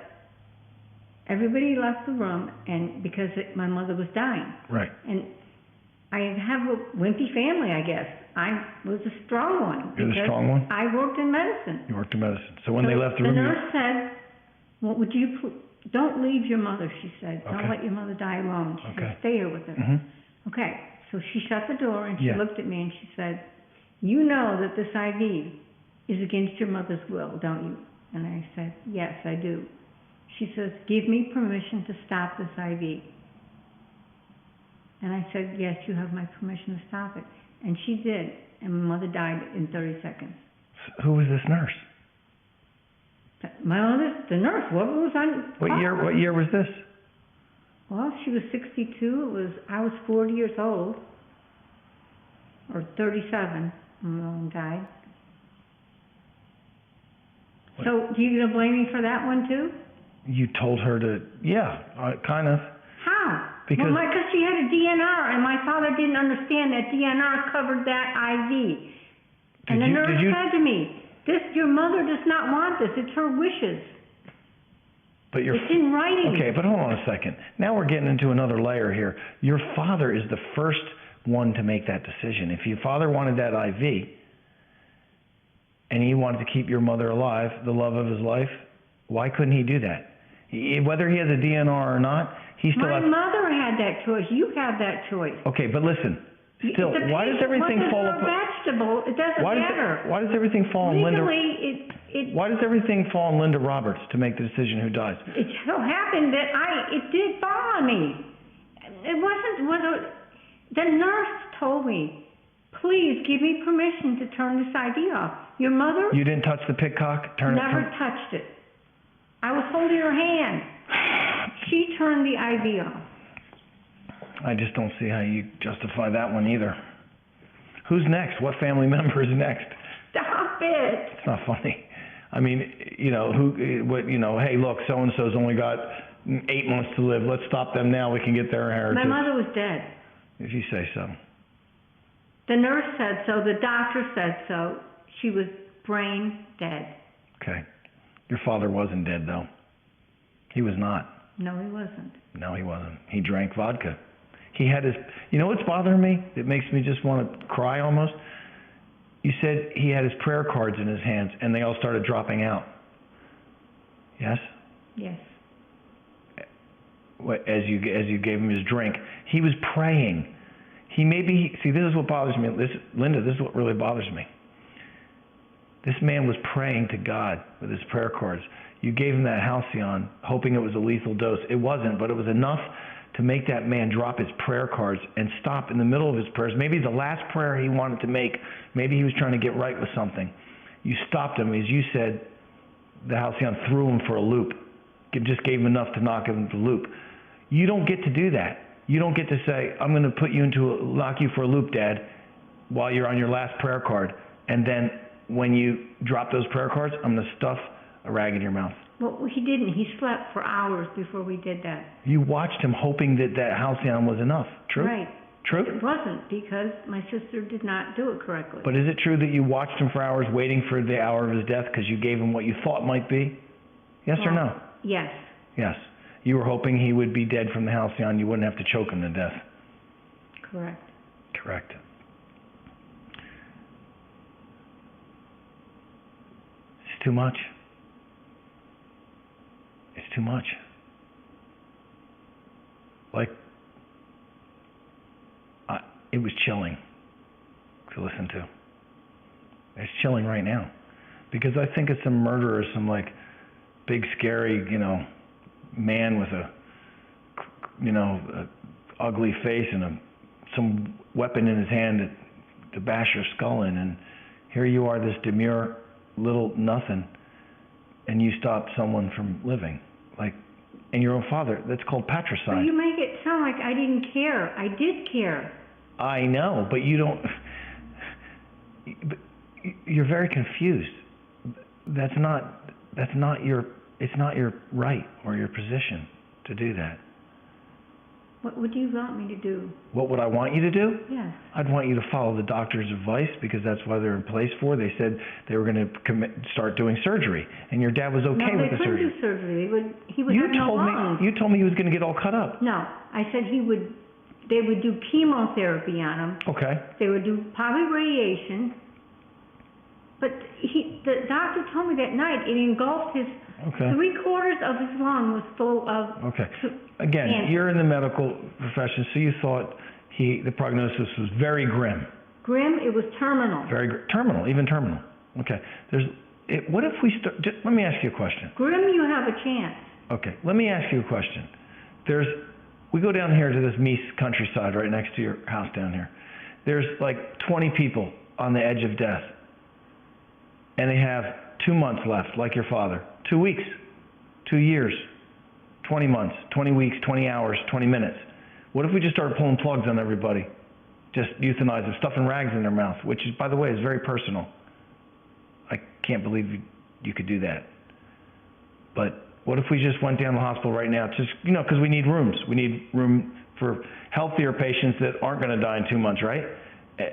[SPEAKER 3] everybody left the room, and because my mother was dying.
[SPEAKER 2] Right.
[SPEAKER 3] And I have a wimpy family, I guess. I was a strong one.
[SPEAKER 2] You're the
[SPEAKER 3] because
[SPEAKER 2] strong one?
[SPEAKER 3] I worked in medicine.
[SPEAKER 2] You worked in medicine. So when they
[SPEAKER 3] So
[SPEAKER 2] left the room,
[SPEAKER 3] The nurse said, well, would you, don't leave your mother, she said.
[SPEAKER 2] Okay.
[SPEAKER 3] Don't let your mother die alone. She
[SPEAKER 2] Okay.
[SPEAKER 3] said, stay here with her. Okay, so she shut the door and she
[SPEAKER 2] Yeah.
[SPEAKER 3] looked at me and she said, you know that this IV is against your mother's will, don't you? And I said, yes, I do. She says, give me permission to stop this IV. And I said, yes, you have my permission to stop it. And she did, and my mother died in 30 seconds.
[SPEAKER 2] who was this nurse?
[SPEAKER 3] My mother, the nurse, whoever was on
[SPEAKER 2] What year?
[SPEAKER 3] call.
[SPEAKER 2] What year was this?
[SPEAKER 3] Well, she was 62. I was 40 years old, or 37 when my mom died. So, do you gonna blame me for that one too?
[SPEAKER 2] You told her to, kind of.
[SPEAKER 3] How?
[SPEAKER 2] Because-
[SPEAKER 3] Well, because she had a DNR, and my father didn't understand that DNR covered that IV. And the nurse said to me, your mother does not want this, it's her wishes.
[SPEAKER 2] But
[SPEAKER 3] It's in writing.
[SPEAKER 2] Okay, but hold on a second. Now we're getting into another layer here. Your father is the first one to make that decision. If your father wanted that IV, and he wanted to keep your mother alive, the love of his life, why couldn't he do that? Whether he has a DNR or not, he still
[SPEAKER 3] My
[SPEAKER 2] has...
[SPEAKER 3] mother had that choice, you have that choice.
[SPEAKER 2] Okay, but listen, still,
[SPEAKER 3] If the
[SPEAKER 2] why does
[SPEAKER 3] patient
[SPEAKER 2] everything
[SPEAKER 3] wasn't
[SPEAKER 2] fall
[SPEAKER 3] a
[SPEAKER 2] apart?
[SPEAKER 3] vegetable, it doesn't matter.
[SPEAKER 2] Why does everything fall on Linda?
[SPEAKER 3] Legally,
[SPEAKER 2] Why does everything fall on Linda Roberts to make the decision who dies?
[SPEAKER 3] it so happened that it did fall on me. It wasn't, the nurse told me, please give me permission to turn this IV off. Your mother
[SPEAKER 2] You didn't touch the pitcock?
[SPEAKER 3] never touched it. I was holding her hand. She turned the IV off.
[SPEAKER 2] I just don't see how you justify that one either. Who's next? What family member is next?
[SPEAKER 3] Stop it.
[SPEAKER 2] It's not funny. I mean, hey, look, so-and-so's only got 8 months to live. Let's stop them now. We can get their inheritance.
[SPEAKER 3] My mother was dead.
[SPEAKER 2] If you say so.
[SPEAKER 3] The nurse said so. The doctor said so. She was brain dead.
[SPEAKER 2] Okay. Your father wasn't dead, though. He was not.
[SPEAKER 3] No, he wasn't.
[SPEAKER 2] No, he wasn't. He drank vodka. He had his... You know what's bothering me? It makes me just want to cry almost. You said he had his prayer cards in his hands, and they all started dropping out. Yes?
[SPEAKER 3] Yes.
[SPEAKER 2] As you gave him his drink, he was praying. See, this is what bothers me. Linda, this is what really bothers me. This man was praying to God with his prayer cards. You gave him that Halcyon, hoping it was a lethal dose. It wasn't, but it was enough to make that man drop his prayer cards and stop in the middle of his prayers. Maybe the last prayer he wanted to make, maybe he was trying to get right with something. You stopped him. As you said, the Halcyon threw him for a loop. It just gave him enough to knock him into the loop. You don't get to do that. You don't get to say, I'm going to knock you for a loop, Dad, while you're on your last prayer card. And then when you drop those prayer cards, I'm going to stuff a rag in your mouth.
[SPEAKER 3] Well, he didn't. He slept for hours before we did that.
[SPEAKER 2] You watched him hoping that Halcyon was enough. True?
[SPEAKER 3] Right.
[SPEAKER 2] True?
[SPEAKER 3] It wasn't, because my sister did not do it correctly.
[SPEAKER 2] But is it true that you watched him for hours waiting for the hour of his death because you gave him what you thought might be? Yes or no?
[SPEAKER 3] Yes.
[SPEAKER 2] Yes. You were hoping he would be dead from the Halcyon. You wouldn't have to choke him to death.
[SPEAKER 3] Correct.
[SPEAKER 2] Correct. It's too much. It's too much. It was chilling to listen to. It's chilling right now. Because I think it's some murderer, some big scary, man with a ugly face and some weapon in his hand to bash your skull in. And here you are, this demure little nothing, and you stopped someone from living. And your own father. That's called patricide.
[SPEAKER 3] But you make it sound like I didn't care. I did care.
[SPEAKER 2] I know, but you don't... You're very confused. It's not your right or your position to do that.
[SPEAKER 3] What would you want me to do?
[SPEAKER 2] What would I want you to do?
[SPEAKER 3] Yes.
[SPEAKER 2] I'd want you to follow the doctor's advice, because that's why they're in place for. They said they were going to start doing surgery, and your dad was okay with the surgery.
[SPEAKER 3] No, they couldn't do surgery. He would have no lungs.
[SPEAKER 2] You told me he was going to get all cut up.
[SPEAKER 3] No, I said he would they would do chemotherapy on him.
[SPEAKER 2] Okay.
[SPEAKER 3] They would do probably radiation. But the doctor told me that night it engulfed his,
[SPEAKER 2] Okay.
[SPEAKER 3] 3/4 of his lung was full of
[SPEAKER 2] Okay. Again,
[SPEAKER 3] cancer.
[SPEAKER 2] you're in the medical profession, so you thought the prognosis was very grim.
[SPEAKER 3] Grim, it was terminal.
[SPEAKER 2] Terminal, even terminal. Okay. What if we start, let me ask you a question.
[SPEAKER 3] Grim, you have a chance.
[SPEAKER 2] Okay. Let me ask you a question. We go down here to this Meese countryside right next to your house down here. There's like 20 people on the edge of death. And they have 2 months left, like your father. 2 weeks, 2 years, 20 months, 20 weeks, 20 hours, 20 minutes. What if we just started pulling plugs on everybody? Just euthanize them, stuffing rags in their mouth, which is, by the way, is very personal. I can't believe you could do that. But what if we just went down to the hospital right now? Just, because we need rooms. We need room for healthier patients that aren't going to die in 2 months, right?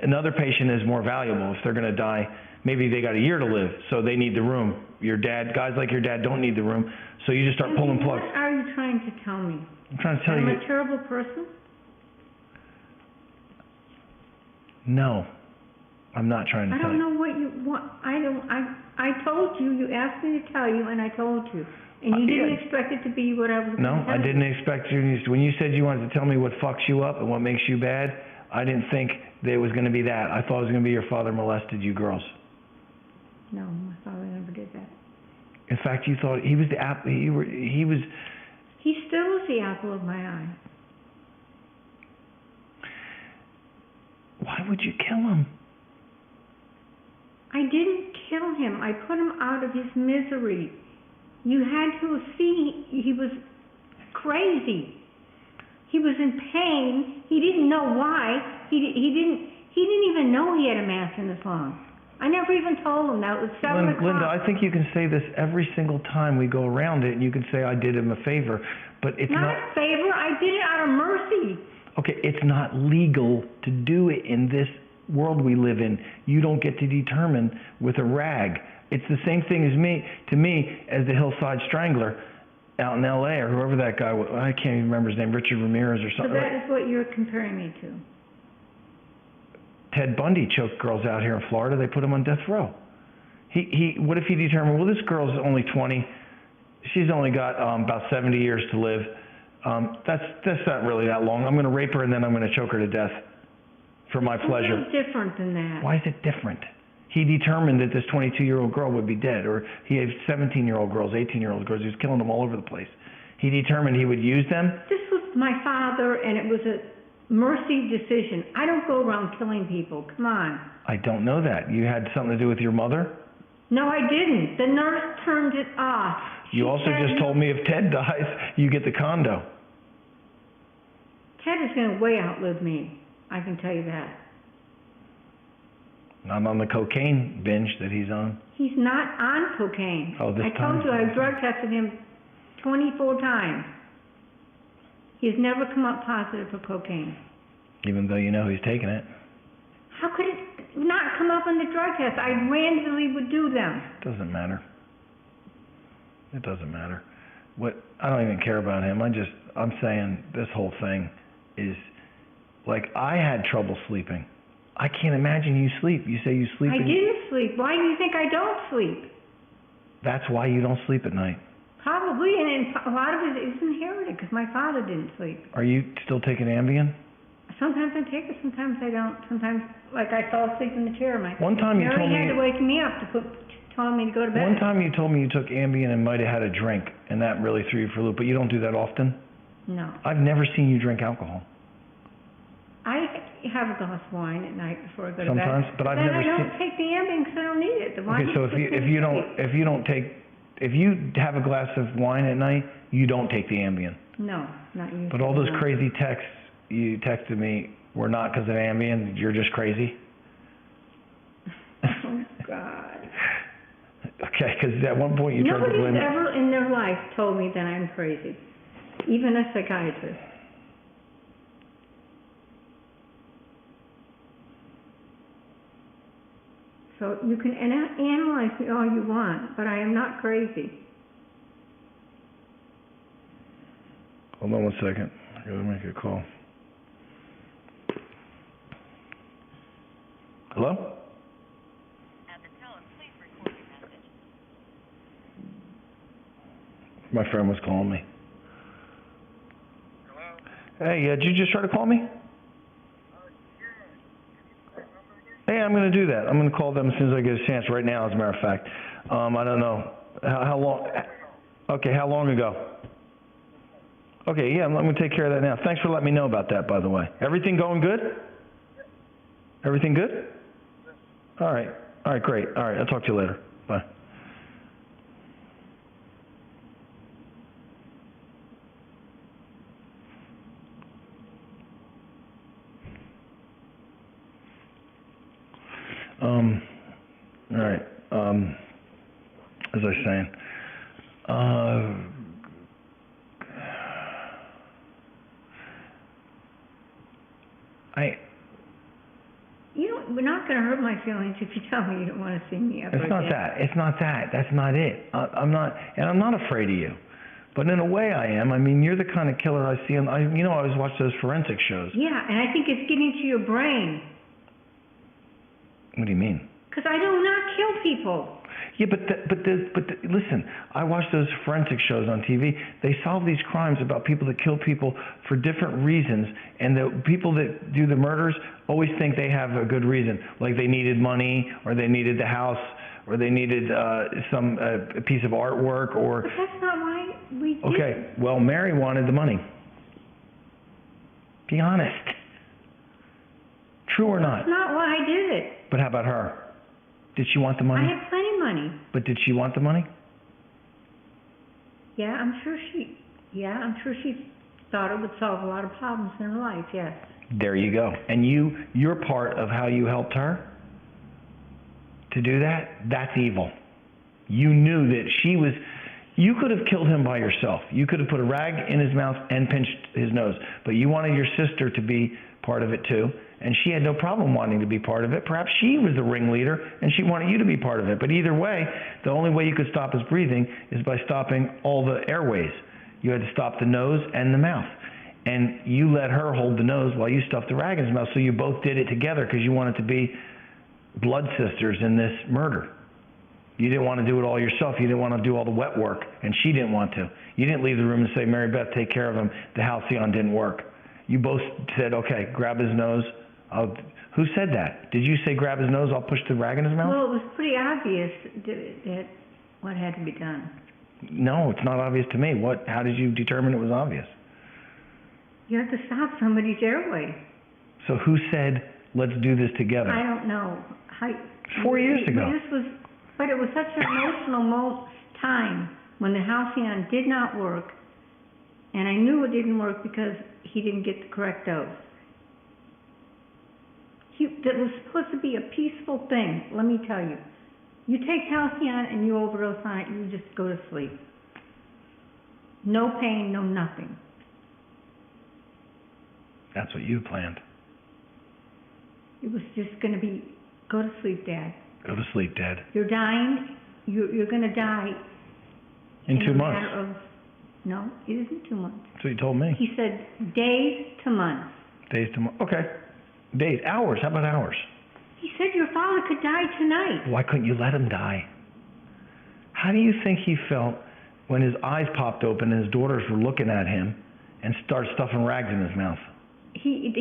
[SPEAKER 2] Another patient is more valuable. If they're going to die, maybe they got a year to live, so they need the room. Guys like your dad don't need the room, so you just start pulling plugs.
[SPEAKER 3] What are you trying to tell me?
[SPEAKER 2] I'm trying to tell
[SPEAKER 3] I'm
[SPEAKER 2] you.
[SPEAKER 3] a terrible person?
[SPEAKER 2] No, I'm not trying to
[SPEAKER 3] I
[SPEAKER 2] tell
[SPEAKER 3] don't
[SPEAKER 2] you.
[SPEAKER 3] know what you want. I told you, you asked me to tell you, and I told you. And you didn't expect it to be what I was going to
[SPEAKER 2] No,
[SPEAKER 3] tell
[SPEAKER 2] I
[SPEAKER 3] you.
[SPEAKER 2] didn't expect you. When you said you wanted to tell me what fucks you up and what makes you bad, I didn't think that it was going to be that. I thought it was going to be your father molested you girls.
[SPEAKER 3] No, my father never did that.
[SPEAKER 2] In fact, you thought he was the apple. He was.
[SPEAKER 3] He still is the apple of my eye.
[SPEAKER 2] Why would you kill him?
[SPEAKER 3] I didn't kill him. I put him out of his misery. You had to see he was crazy. He was in pain. He didn't know why. He didn't even know he had a mass in his lung. I never even told him that. It was 7 o'clock.
[SPEAKER 2] Linda, I think you can say this every single time we go around it, and you can say I did him a favor, but it's
[SPEAKER 3] Not
[SPEAKER 2] not.
[SPEAKER 3] a favor. I did it out of mercy.
[SPEAKER 2] Okay, it's not legal to do it in this world we live in. You don't get to determine with a rag. It's the same thing to me as the Hillside Strangler out in L.A. or whoever that guy was. I can't even remember his name, Richard Ramirez or
[SPEAKER 3] So
[SPEAKER 2] something.
[SPEAKER 3] that is what you're comparing me to.
[SPEAKER 2] Ted Bundy choked girls out here in Florida. They put him on death row. What if he determined, well, this girl's only 20. She's only got about 70 years to live. That's not really that long. I'm going to rape her and then I'm going to choke her to death for my pleasure.
[SPEAKER 3] It's a little different than that.
[SPEAKER 2] Why is it different? He determined that this 22-year-old girl would be dead, or he had 17-year-old girls, 18-year-old girls. He was killing them all over the place. He determined he would use them.
[SPEAKER 3] This was my father, and it was a mercy decision. I don't go around killing people. Come on.
[SPEAKER 2] I don't know that. You had something to do with your mother?
[SPEAKER 3] No, I didn't. The nurse turned it off.
[SPEAKER 2] You also just told me if Ted dies, you get the condo.
[SPEAKER 3] Ted is going to way outlive me. I can tell you that.
[SPEAKER 2] Not on the cocaine binge that he's on.
[SPEAKER 3] He's not on cocaine.
[SPEAKER 2] Oh, this
[SPEAKER 3] I
[SPEAKER 2] time?
[SPEAKER 3] told you I drug tested him 24 times. He's never come up positive for cocaine.
[SPEAKER 2] Even though you know he's taking it.
[SPEAKER 3] How could it not come up on the drug test? I randomly would do them.
[SPEAKER 2] Doesn't matter. It doesn't matter. I don't even care about him. I'm saying this whole thing is, like, I had trouble sleeping. I can't imagine you sleep. You say you sleep.
[SPEAKER 3] I didn't sleep. Why do you think I don't sleep?
[SPEAKER 2] That's why you don't sleep at night.
[SPEAKER 3] Probably, and a lot of it is inherited because my father didn't sleep.
[SPEAKER 2] Are you still taking Ambien?
[SPEAKER 3] Sometimes I take it, sometimes I don't. Sometimes, like, I fell asleep in the chair.
[SPEAKER 2] One time you told me
[SPEAKER 3] had to wake me up telling me to go to bed.
[SPEAKER 2] One time you told me you took Ambien and might have had a drink, and that really threw you for a loop. But you don't do that often.
[SPEAKER 3] No.
[SPEAKER 2] I've never seen you drink alcohol.
[SPEAKER 3] I have a glass of wine at night before I go to
[SPEAKER 2] Sometimes,
[SPEAKER 3] bed.
[SPEAKER 2] but I've
[SPEAKER 3] then
[SPEAKER 2] never
[SPEAKER 3] I don't
[SPEAKER 2] seen.
[SPEAKER 3] take the Ambien because I don't need it. The wine
[SPEAKER 2] Okay, so if you have a glass of wine at night, you don't take the Ambien.
[SPEAKER 3] No, not usually.
[SPEAKER 2] But all those
[SPEAKER 3] no.
[SPEAKER 2] crazy texts you texted me were not because of Ambien. You're just crazy.
[SPEAKER 3] Oh God.
[SPEAKER 2] Okay, because at one point you tried to blame.
[SPEAKER 3] Nobody's ever in their life told me that I'm crazy, even a psychiatrist. So you can analyze me all you want, but I am not crazy.
[SPEAKER 2] Hold on one second. I gotta make a call. Hello?
[SPEAKER 4] At the tone, please record your message.
[SPEAKER 2] My friend was calling me.
[SPEAKER 5] Hello?
[SPEAKER 2] Hey, did you just try to call me?
[SPEAKER 5] Yeah.
[SPEAKER 2] Hey, I'm going to do that. I'm going to call them as soon as I get a chance. Right now, as a matter of fact. I don't know how long. Okay, how long ago? Okay, yeah, I'm going to take care of that now. Thanks for letting me know about that, by the way. Everything going good? Everything good? All right. All right, great. All right, I'll talk to you later. Bye. All right. As I was saying,
[SPEAKER 3] We're not gonna hurt my feelings if you tell me you don't wanna see me ever
[SPEAKER 2] it's not
[SPEAKER 3] again.
[SPEAKER 2] that. It's not that. That's not it. I'm not, and I'm not afraid of you. But in a way, I am. I mean, you're the kind of killer I see. I always watch those forensic shows.
[SPEAKER 3] Yeah, and I think it's getting to your brain.
[SPEAKER 2] What do you mean?
[SPEAKER 3] 'Cause I do not kill people.
[SPEAKER 2] Yeah, but listen, I watch those forensic shows on TV. They solve these crimes about people that kill people for different reasons, and the people that do the murders always think they have a good reason, like they needed money, or they needed the house, or they needed some a piece of artwork, or...
[SPEAKER 3] But that's not why we did.
[SPEAKER 2] Okay, well, Mary wanted the money. Be honest. True or not?
[SPEAKER 3] That's not why I did it.
[SPEAKER 2] But how about her? Did she want the money?
[SPEAKER 3] I had plenty of money.
[SPEAKER 2] But did she want the money?
[SPEAKER 3] Yeah, I'm sure she thought it would solve a lot of problems in her life, yes.
[SPEAKER 2] There you go. And you're part of how you helped her to do that? That's evil. You knew that you could have killed him by yourself. You could have put a rag in his mouth and pinched his nose. But you wanted your sister to be part of it too. And she had no problem wanting to be part of it. Perhaps she was the ringleader and she wanted you to be part of it. But either way, the only way you could stop his breathing is by stopping all the airways. You had to stop the nose and the mouth. And you let her hold the nose while you stuffed the rag in his mouth. So you both did it together because you wanted to be blood sisters in this murder. You didn't want to do it all yourself. You didn't want to do all the wet work. And she didn't want to. You didn't leave the room and say, Mary Beth, take care of him. The halcyon didn't work. You both said, okay, grab his nose. Who said that? Did you say grab his nose, I'll push the rag in his mouth?
[SPEAKER 3] Well, it was pretty obvious that what had to be done.
[SPEAKER 2] No, it's not obvious to me. How did you determine it was obvious?
[SPEAKER 3] You have to stop somebody's airway.
[SPEAKER 2] So who said, let's do this together?
[SPEAKER 3] I don't know.
[SPEAKER 2] 4 years ago.
[SPEAKER 3] But it was such an emotional time when the halcyon did not work, and I knew it didn't work because he didn't get the correct dose. That was supposed to be a peaceful thing, let me tell you. You take halcyon and you overdose on it, you just go to sleep. No pain, no nothing.
[SPEAKER 2] That's what you planned.
[SPEAKER 3] It was just going to be, go to sleep, Dad.
[SPEAKER 2] Go to sleep, Dad.
[SPEAKER 3] You're dying, you're going to die.
[SPEAKER 2] In 2
[SPEAKER 3] a
[SPEAKER 2] months.
[SPEAKER 3] matter of, no, it isn't 2 months.
[SPEAKER 2] That's what you told me.
[SPEAKER 3] He said days to months.
[SPEAKER 2] Days to months. Okay. Days. Hours. How about hours?
[SPEAKER 3] He said your father could die tonight.
[SPEAKER 2] Why couldn't you let him die? How do you think he felt when his eyes popped open and his daughters were looking at him and started stuffing rags in his mouth?
[SPEAKER 3] He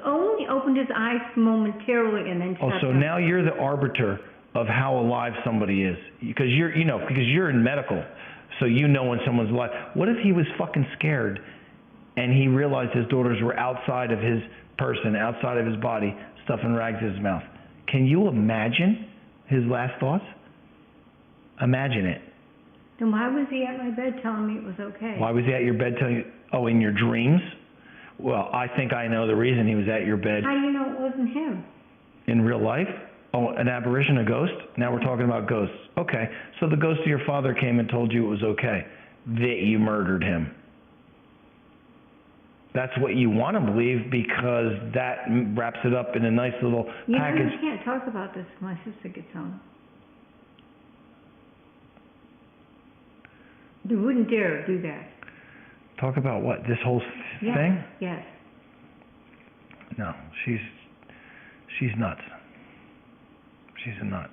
[SPEAKER 3] only opened his eyes momentarily and then shut
[SPEAKER 2] so
[SPEAKER 3] them.
[SPEAKER 2] now you're the arbiter of how alive somebody is. Because you're in medical, so you know when someone's alive. What if he was fucking scared and he realized his daughters were outside of his person, outside of his body, stuffing rags in his mouth? Can you imagine his last thoughts? Imagine it.
[SPEAKER 3] Then why was he at my bed telling me it was okay?
[SPEAKER 2] Why was he at your bed telling you, in your dreams? Well, I think I know the reason he was at your bed.
[SPEAKER 3] How do you know it wasn't him?
[SPEAKER 2] In real life? Oh, an apparition, a ghost? Now we're talking about ghosts. Okay, so the ghost of your father came and told you it was okay, that you murdered him. That's what you want to believe because that wraps it up in a nice little package.
[SPEAKER 3] You can't talk about this when my sister gets home. You wouldn't dare do that.
[SPEAKER 2] Talk about what? This whole thing?
[SPEAKER 3] Yes.
[SPEAKER 2] No, she's nuts. She's a nut.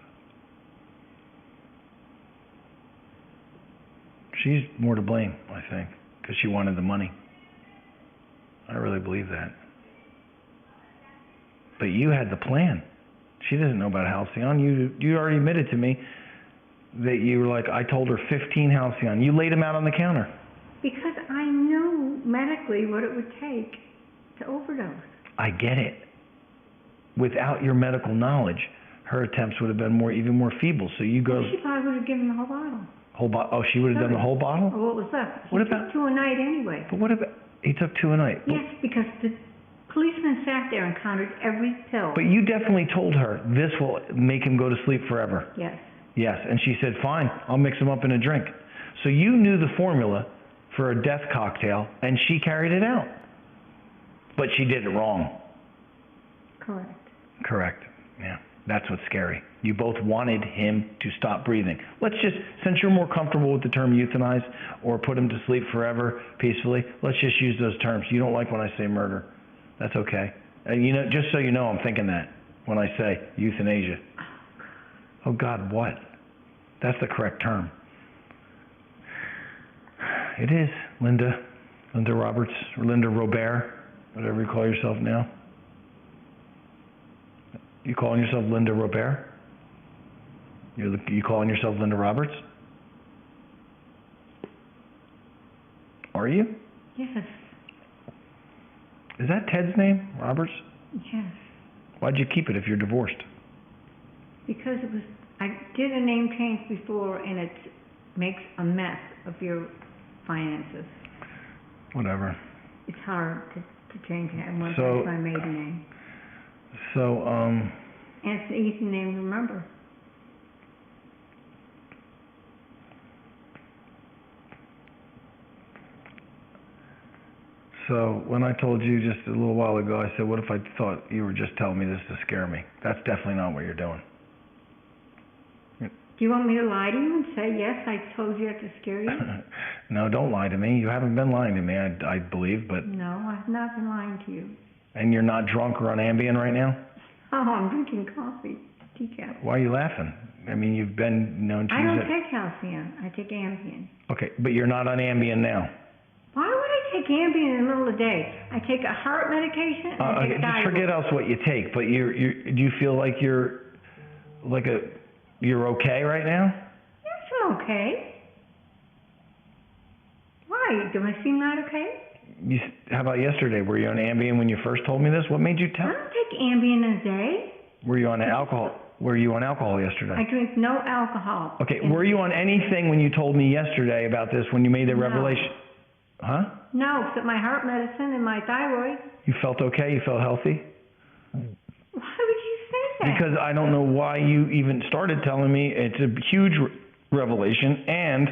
[SPEAKER 2] She's more to blame, I think, because she wanted the money. I really believe that. But you had the plan. She doesn't know about Halcyon. You already admitted to me that you were like, I told her 15 Halcyon. You laid them out on the counter.
[SPEAKER 3] Because I knew medically what it would take to overdose.
[SPEAKER 2] I get it. Without your medical knowledge, her attempts would have been even more feeble. So you go.
[SPEAKER 3] She probably would have given the whole bottle.
[SPEAKER 2] Oh, she would have done the whole bottle?
[SPEAKER 3] Or what was left?
[SPEAKER 2] What
[SPEAKER 3] He
[SPEAKER 2] about-
[SPEAKER 3] took 2 a night anyway.
[SPEAKER 2] But what about, he took 2 a night.
[SPEAKER 3] Yes, because the policeman sat there and counted every pill.
[SPEAKER 2] But you definitely told her this will make him go to sleep forever.
[SPEAKER 3] Yes.
[SPEAKER 2] Yes, and she said, fine, I'll mix them up in a drink. So you knew the formula for a death cocktail, and she carried it out. But she did it wrong.
[SPEAKER 3] Correct.
[SPEAKER 2] Correct. Yeah, that's what's scary. You both wanted him to stop breathing. Let's just, since you're more comfortable with the term euthanize or put him to sleep forever peacefully, let's just use those terms. You don't like when I say murder. That's okay. And you know, just so you know, I'm thinking that when I say euthanasia. Oh God, what? That's the correct term. It is, Linda. Linda Roberts, or Linda Robert, whatever you call yourself now. You calling yourself Linda Robert? You calling yourself Linda Roberts? Are you?
[SPEAKER 3] Yes.
[SPEAKER 2] Is that Ted's name, Roberts?
[SPEAKER 3] Yes.
[SPEAKER 2] Why'd you keep it if you're divorced?
[SPEAKER 3] Because I did a name change before, and it makes a mess of your finances.
[SPEAKER 2] Whatever.
[SPEAKER 3] It's hard to change that once
[SPEAKER 2] So-
[SPEAKER 3] that's my maiden name.
[SPEAKER 2] So,
[SPEAKER 3] And it's an easy name to remember.
[SPEAKER 2] So when I told you just a little while ago, I said, what if I thought you were just telling me this to scare me? That's definitely not what you're doing.
[SPEAKER 3] Do you want me to lie to you and say, yes, I told you that to scare you?
[SPEAKER 2] No, don't lie to me. You haven't been lying to me, I believe, but...
[SPEAKER 3] No, I've not been lying to you.
[SPEAKER 2] And you're not drunk or on Ambien right now?
[SPEAKER 3] Oh, I'm drinking coffee, decaf.
[SPEAKER 2] Why are you laughing? I mean, you've been known to
[SPEAKER 3] I don't
[SPEAKER 2] use it.
[SPEAKER 3] take Halcyon. I take Ambien.
[SPEAKER 2] Okay, but you're not on Ambien now.
[SPEAKER 3] Why would I take Ambien in the middle of the day? I take a heart medication and I
[SPEAKER 2] Okay,
[SPEAKER 3] take
[SPEAKER 2] just
[SPEAKER 3] thyroid.
[SPEAKER 2] forget else what you take, but do you feel like you're okay right now?
[SPEAKER 3] Yes, I'm okay. Why? Do I seem not okay?
[SPEAKER 2] How about yesterday? Were you on Ambien when you first told me this? What made you
[SPEAKER 3] I
[SPEAKER 2] tell?
[SPEAKER 3] don't take Ambien in a day.
[SPEAKER 2] Were you on alcohol? Were you on alcohol yesterday?
[SPEAKER 3] I drink no alcohol.
[SPEAKER 2] Okay, were you on anything when you told me yesterday about this, when you made the
[SPEAKER 3] No.
[SPEAKER 2] revelation? Huh?
[SPEAKER 3] No, except my heart medicine and my thyroid.
[SPEAKER 2] You felt okay? You felt healthy?
[SPEAKER 3] Why would you say that?
[SPEAKER 2] Because I don't know why you even started telling me. It's a huge revelation, and...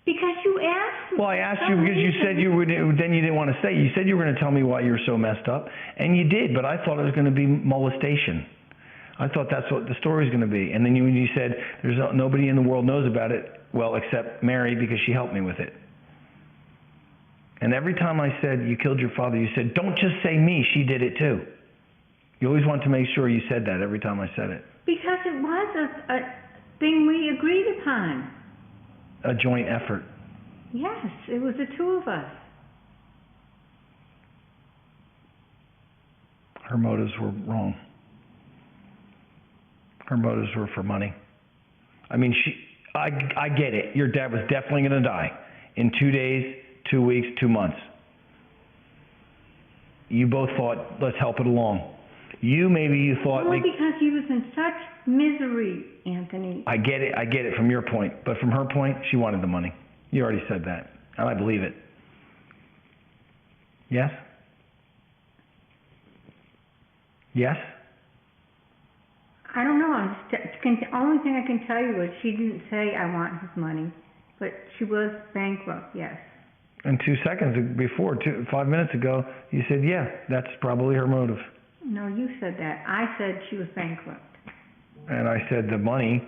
[SPEAKER 3] Because you asked me.
[SPEAKER 2] Well, I asked you because you said you would, then you didn't want to say. You said you were going to tell me why you were so messed up, and you did, but I thought it was going to be molestation. I thought that's what the story was going to be. And then you said, nobody in the world knows about it, well, except Mary, because she helped me with it. And every time I said, you killed your father, you said, don't just say me, she did it too. You always want to make sure you said that every time I said it.
[SPEAKER 3] Because it was a thing we agreed upon.
[SPEAKER 2] A joint effort.
[SPEAKER 3] Yes, it was the two of us.
[SPEAKER 2] Her motives were wrong. Her motives were for money. I mean, I get it. Your dad was definitely going to die in 2 days, 2 weeks, 2 months. You both thought, let's help it along. Maybe you thought...
[SPEAKER 3] Only because he was in such misery, Anthony.
[SPEAKER 2] I get it from your point. But from her point, she wanted the money. You already said that. And I believe it. Yes? Yes?
[SPEAKER 3] I don't know. The only thing I can tell you is she didn't say, I want his money. But she was bankrupt, yes.
[SPEAKER 2] And 2 seconds before, 5 minutes ago, you said, yeah, that's probably her motive.
[SPEAKER 3] No, you said that. I said she was bankrupt.
[SPEAKER 2] And I said the money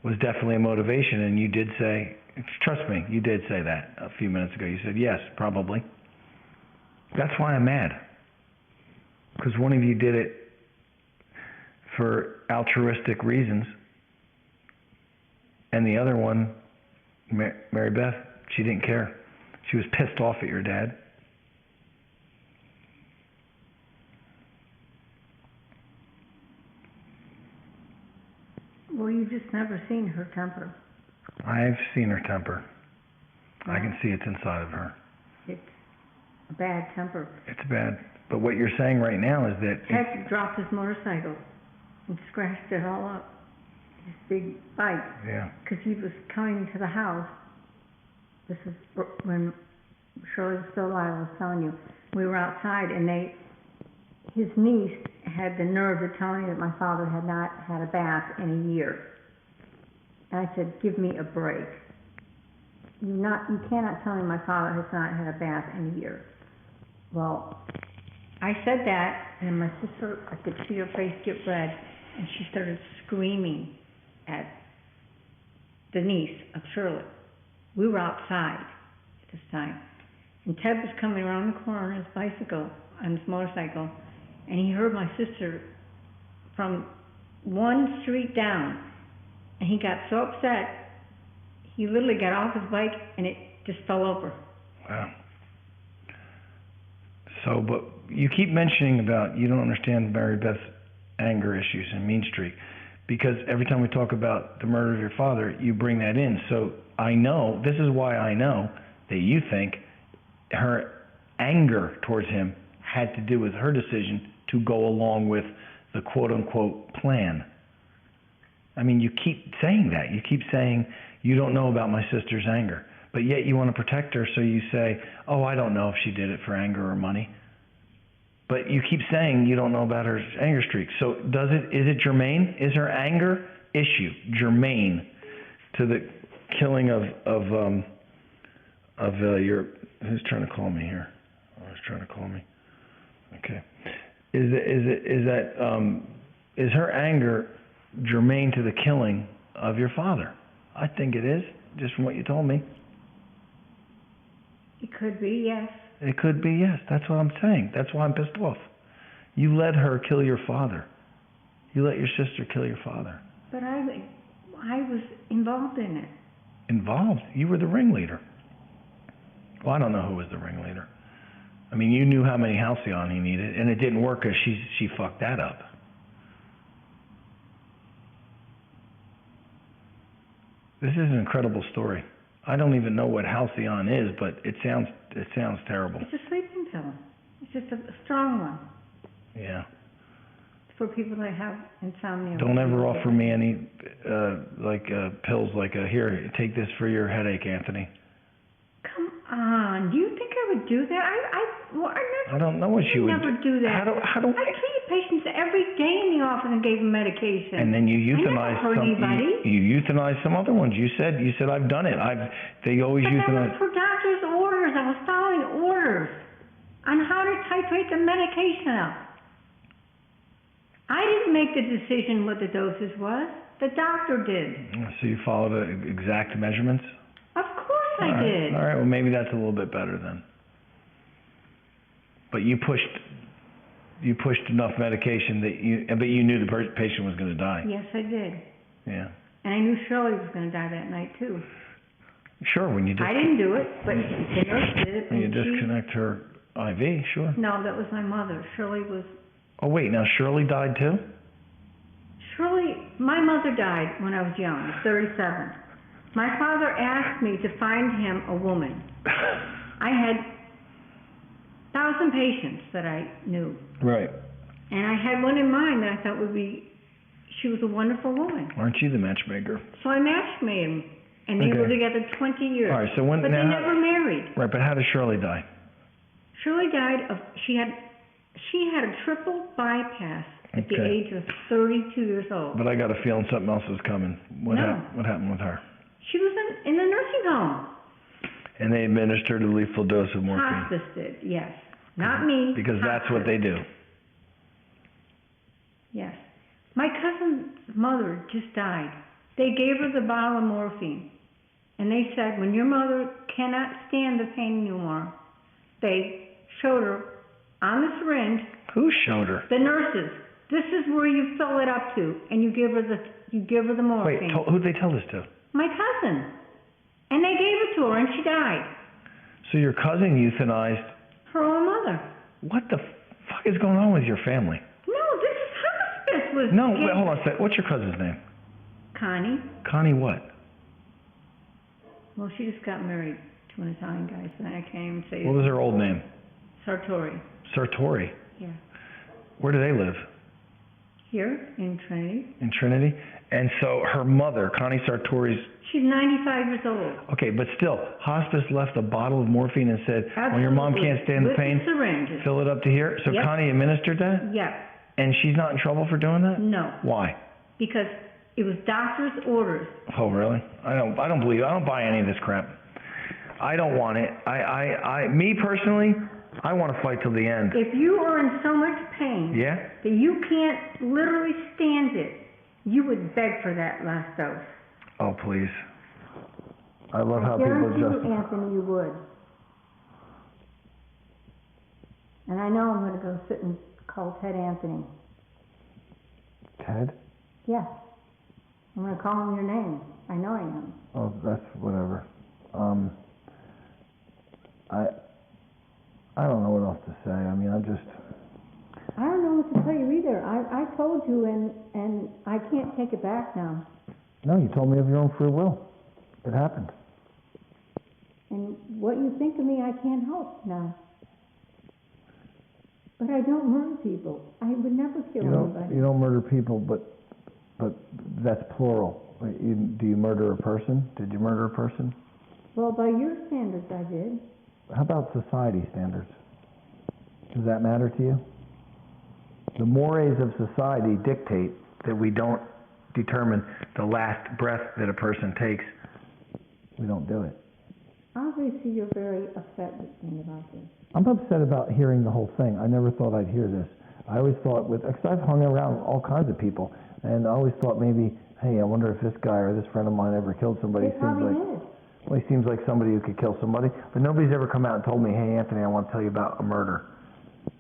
[SPEAKER 2] was definitely a motivation, and you did say, trust me, you did say that a few minutes ago. You said, yes, probably. That's why I'm mad. Because one of you did it for altruistic reasons. And the other one, Mary Beth, she didn't care. She was pissed off at your dad.
[SPEAKER 3] Well, you just never seen her temper.
[SPEAKER 2] I've seen her temper. I can see it's inside of her.
[SPEAKER 3] It's a bad temper.
[SPEAKER 2] It's bad. But what you're saying right now is that
[SPEAKER 3] Ted dropped his motorcycle and scratched it all up. His big bike.
[SPEAKER 2] yeah.
[SPEAKER 3] Because he was coming to the house. This is when Shirley was still alive, I was telling you. We were outside and his niece had the nerve to tell me that my father had not had a bath in a year. And I said, give me a break. You cannot tell me my father has not had a bath in a year. Well, I said that, and my sister, I could see her face get red, and she started screaming at the niece of Shirley. We were outside at this time, and Ted was coming around the corner on his bicycle, on his motorcycle, and he heard my sister from one street down, and he got so upset, he literally got off his bike, and it just fell over.
[SPEAKER 2] Wow. So, but you keep mentioning about you don't understand Mary Beth's anger issues and mean streak, because every time we talk about the murder of your father, you bring that in. So I know, this is why I know that you think her anger towards him had to do with her decision to go along with the quote-unquote plan. I mean, you keep saying that. You keep saying you don't know about my sister's anger, but yet you want to protect her, so you say, oh, I don't know if she did it for anger or money. But you keep saying you don't know about her anger streak. So is it germane? Is her anger issue germane to the killing of your, who's trying to call me here? Oh, who's trying to call me? Okay. Is her anger germane to the killing of your father? I think it is, just from what you told me.
[SPEAKER 3] It could be, yes.
[SPEAKER 2] It could be, yes. That's what I'm saying. That's why I'm pissed off. You let her kill your father. You let your sister kill your father.
[SPEAKER 3] But I was involved in it.
[SPEAKER 2] Involved? You were the ringleader. Well, I don't know who was the ringleader. I mean, you knew how many halcyon he needed, and it didn't work because she fucked that up. This is an incredible story. I don't even know what halcyon is, but it sounds terrible.
[SPEAKER 3] It's a sleeping pill. It's just a strong one.
[SPEAKER 2] Yeah.
[SPEAKER 3] For people that have insomnia.
[SPEAKER 2] Don't ever offer me any pills like here, take this for your headache, Anthony.
[SPEAKER 3] Come on, do you think I would do that?
[SPEAKER 2] I don't know what you would
[SPEAKER 3] never do that.
[SPEAKER 2] How do
[SPEAKER 3] I treated patients every day in the office and gave them medication.
[SPEAKER 2] And then you euthanize
[SPEAKER 3] I never hurt anybody.
[SPEAKER 2] You euthanize some other ones. You said I've done it. They always
[SPEAKER 3] But
[SPEAKER 2] euthanize.
[SPEAKER 3] that was for doctor's orders. I was following orders on how to titrate the medication up. I didn't make the decision what the dosage was. The doctor did.
[SPEAKER 2] So you followed exact measurements?
[SPEAKER 3] Of course I did.
[SPEAKER 2] All right. Well, maybe that's a little bit better then. But you pushed enough medication but you knew the patient was going to die.
[SPEAKER 3] Yes, I did.
[SPEAKER 2] Yeah.
[SPEAKER 3] And I knew Shirley was going to die that night too.
[SPEAKER 2] Sure, when you
[SPEAKER 3] I didn't do it, but the nurse did it.
[SPEAKER 2] When you disconnect her IV, sure.
[SPEAKER 3] No, that was my mother. Shirley was.
[SPEAKER 2] Oh wait, now Shirley died too?
[SPEAKER 3] My mother died when I was young, 37. My father asked me to find him a woman. I had 1,000 patients that I knew.
[SPEAKER 2] Right.
[SPEAKER 3] And I had one in mind that I thought she was a wonderful woman.
[SPEAKER 2] Aren't you the matchmaker?
[SPEAKER 3] So I matchmade him, and they were together 20 years.
[SPEAKER 2] All right, so
[SPEAKER 3] but they never married.
[SPEAKER 2] Right, but how did Shirley die?
[SPEAKER 3] Shirley died she had a triple bypass at the age of 32 years old.
[SPEAKER 2] But I got a feeling something else was coming. What happened with her?
[SPEAKER 3] She was in the nursing home.
[SPEAKER 2] And they administered a lethal dose of morphine.
[SPEAKER 3] Hospice did, yes. Not me.
[SPEAKER 2] Because that's what they do.
[SPEAKER 3] Yes. My cousin's mother just died. They gave her the bottle of morphine. And they said, when your mother cannot stand the pain anymore, they showed her on the syringe.
[SPEAKER 2] Who showed her?
[SPEAKER 3] The nurses. This is where you fill it up to, and you give her the morphine.
[SPEAKER 2] Wait, who'd they tell this to?
[SPEAKER 3] My cousin. And they gave it to her, and she died.
[SPEAKER 2] So your cousin euthanized.
[SPEAKER 3] Her own mother.
[SPEAKER 2] What the fuck is going on with your family?
[SPEAKER 3] No, this hospice was.
[SPEAKER 2] No, wait, hold on a sec. What's your cousin's name?
[SPEAKER 3] Connie.
[SPEAKER 2] Connie what?
[SPEAKER 3] Well, she just got married to an Italian guy, so I can't even say
[SPEAKER 2] What was her old name?
[SPEAKER 3] Sartori.
[SPEAKER 2] Sartori.
[SPEAKER 3] Yeah.
[SPEAKER 2] Where do they live?
[SPEAKER 3] Here in Trinity.
[SPEAKER 2] In Trinity? And so her mother, Connie Sartori's.
[SPEAKER 3] She's 95 years old.
[SPEAKER 2] Okay, but still, hospice left a bottle of morphine and said, when your mom can't stand the
[SPEAKER 3] With
[SPEAKER 2] pain,
[SPEAKER 3] syringes.
[SPEAKER 2] fill it up to here. So
[SPEAKER 3] Yep.
[SPEAKER 2] Connie administered that?
[SPEAKER 3] Yeah.
[SPEAKER 2] And she's not in trouble for doing that?
[SPEAKER 3] No.
[SPEAKER 2] Why?
[SPEAKER 3] Because it was doctor's orders.
[SPEAKER 2] Oh, really? I don't buy any of this crap. I don't want it. Me personally, I want to fight till the end.
[SPEAKER 3] If you are in so much pain
[SPEAKER 2] Yeah?
[SPEAKER 3] that you can't literally stand it, you would beg for that last dose.
[SPEAKER 2] Oh, please. I love how
[SPEAKER 3] I
[SPEAKER 2] people
[SPEAKER 3] guarantee
[SPEAKER 2] just.
[SPEAKER 3] you, Anthony, you would. And I know I'm going to go sit and call Ted Anthony.
[SPEAKER 2] Ted?
[SPEAKER 3] Yeah. I'm going to call him your name. I know I am.
[SPEAKER 2] Oh, that's whatever. I don't know what else to say. I mean,
[SPEAKER 3] I don't know what to tell you either. I told you, and I can't take it back now.
[SPEAKER 2] No, you told me of your own free will. It happened.
[SPEAKER 3] And what you think of me, I can't help now. But I don't murder people. I would never kill anybody.
[SPEAKER 2] You don't murder people, but that's plural. Do you murder a person? Did you murder a person?
[SPEAKER 3] Well, by your standards, I did.
[SPEAKER 2] How about society standards? Does that matter to you? The mores of society dictate that we don't determine the last breath that a person takes. We don't do it.
[SPEAKER 3] Obviously, you're very upset with me about this.
[SPEAKER 2] I'm upset about hearing the whole thing. I never thought I'd hear this. I always thought, because I've hung around all kinds of people, and I always thought maybe, hey, I wonder if this guy or this friend of mine ever killed somebody.
[SPEAKER 3] They probably did.
[SPEAKER 2] Well, he seems like somebody who could kill somebody, but nobody's ever come out and told me, hey, Anthony, I want to tell you about a murder.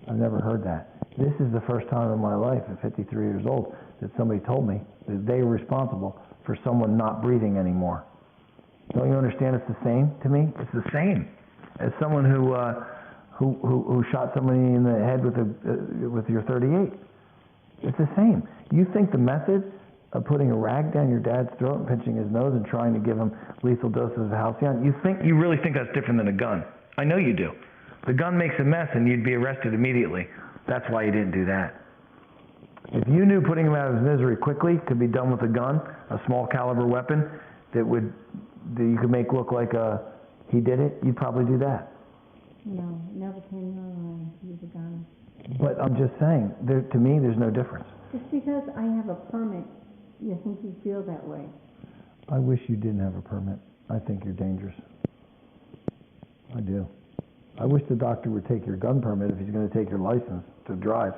[SPEAKER 2] I've never heard that. This is the first time in my life, at 53 years old, that somebody told me that they were responsible for someone not breathing anymore. Don't you understand? It's the same to me. It's the same as someone who shot somebody in the head with your .38. It's the same. You think the method of putting a rag down your dad's throat and pinching his nose and trying to give him lethal doses of Halcyon, you really think that's different than a gun? I know you do. The gun makes a mess and you'd be arrested immediately. That's why you didn't do that. If you knew putting him out of his misery quickly could be done with a gun, a small caliber weapon that you could make look like he did it, you'd probably do that.
[SPEAKER 3] No, never came my mind to use a gun.
[SPEAKER 2] But I'm just saying, to me, there's no difference.
[SPEAKER 3] Just because I have a permit, you think you feel that way.
[SPEAKER 2] I wish you didn't have a permit. I think you're dangerous. I do. I wish the doctor would take your gun permit if he's going to take your license to drive.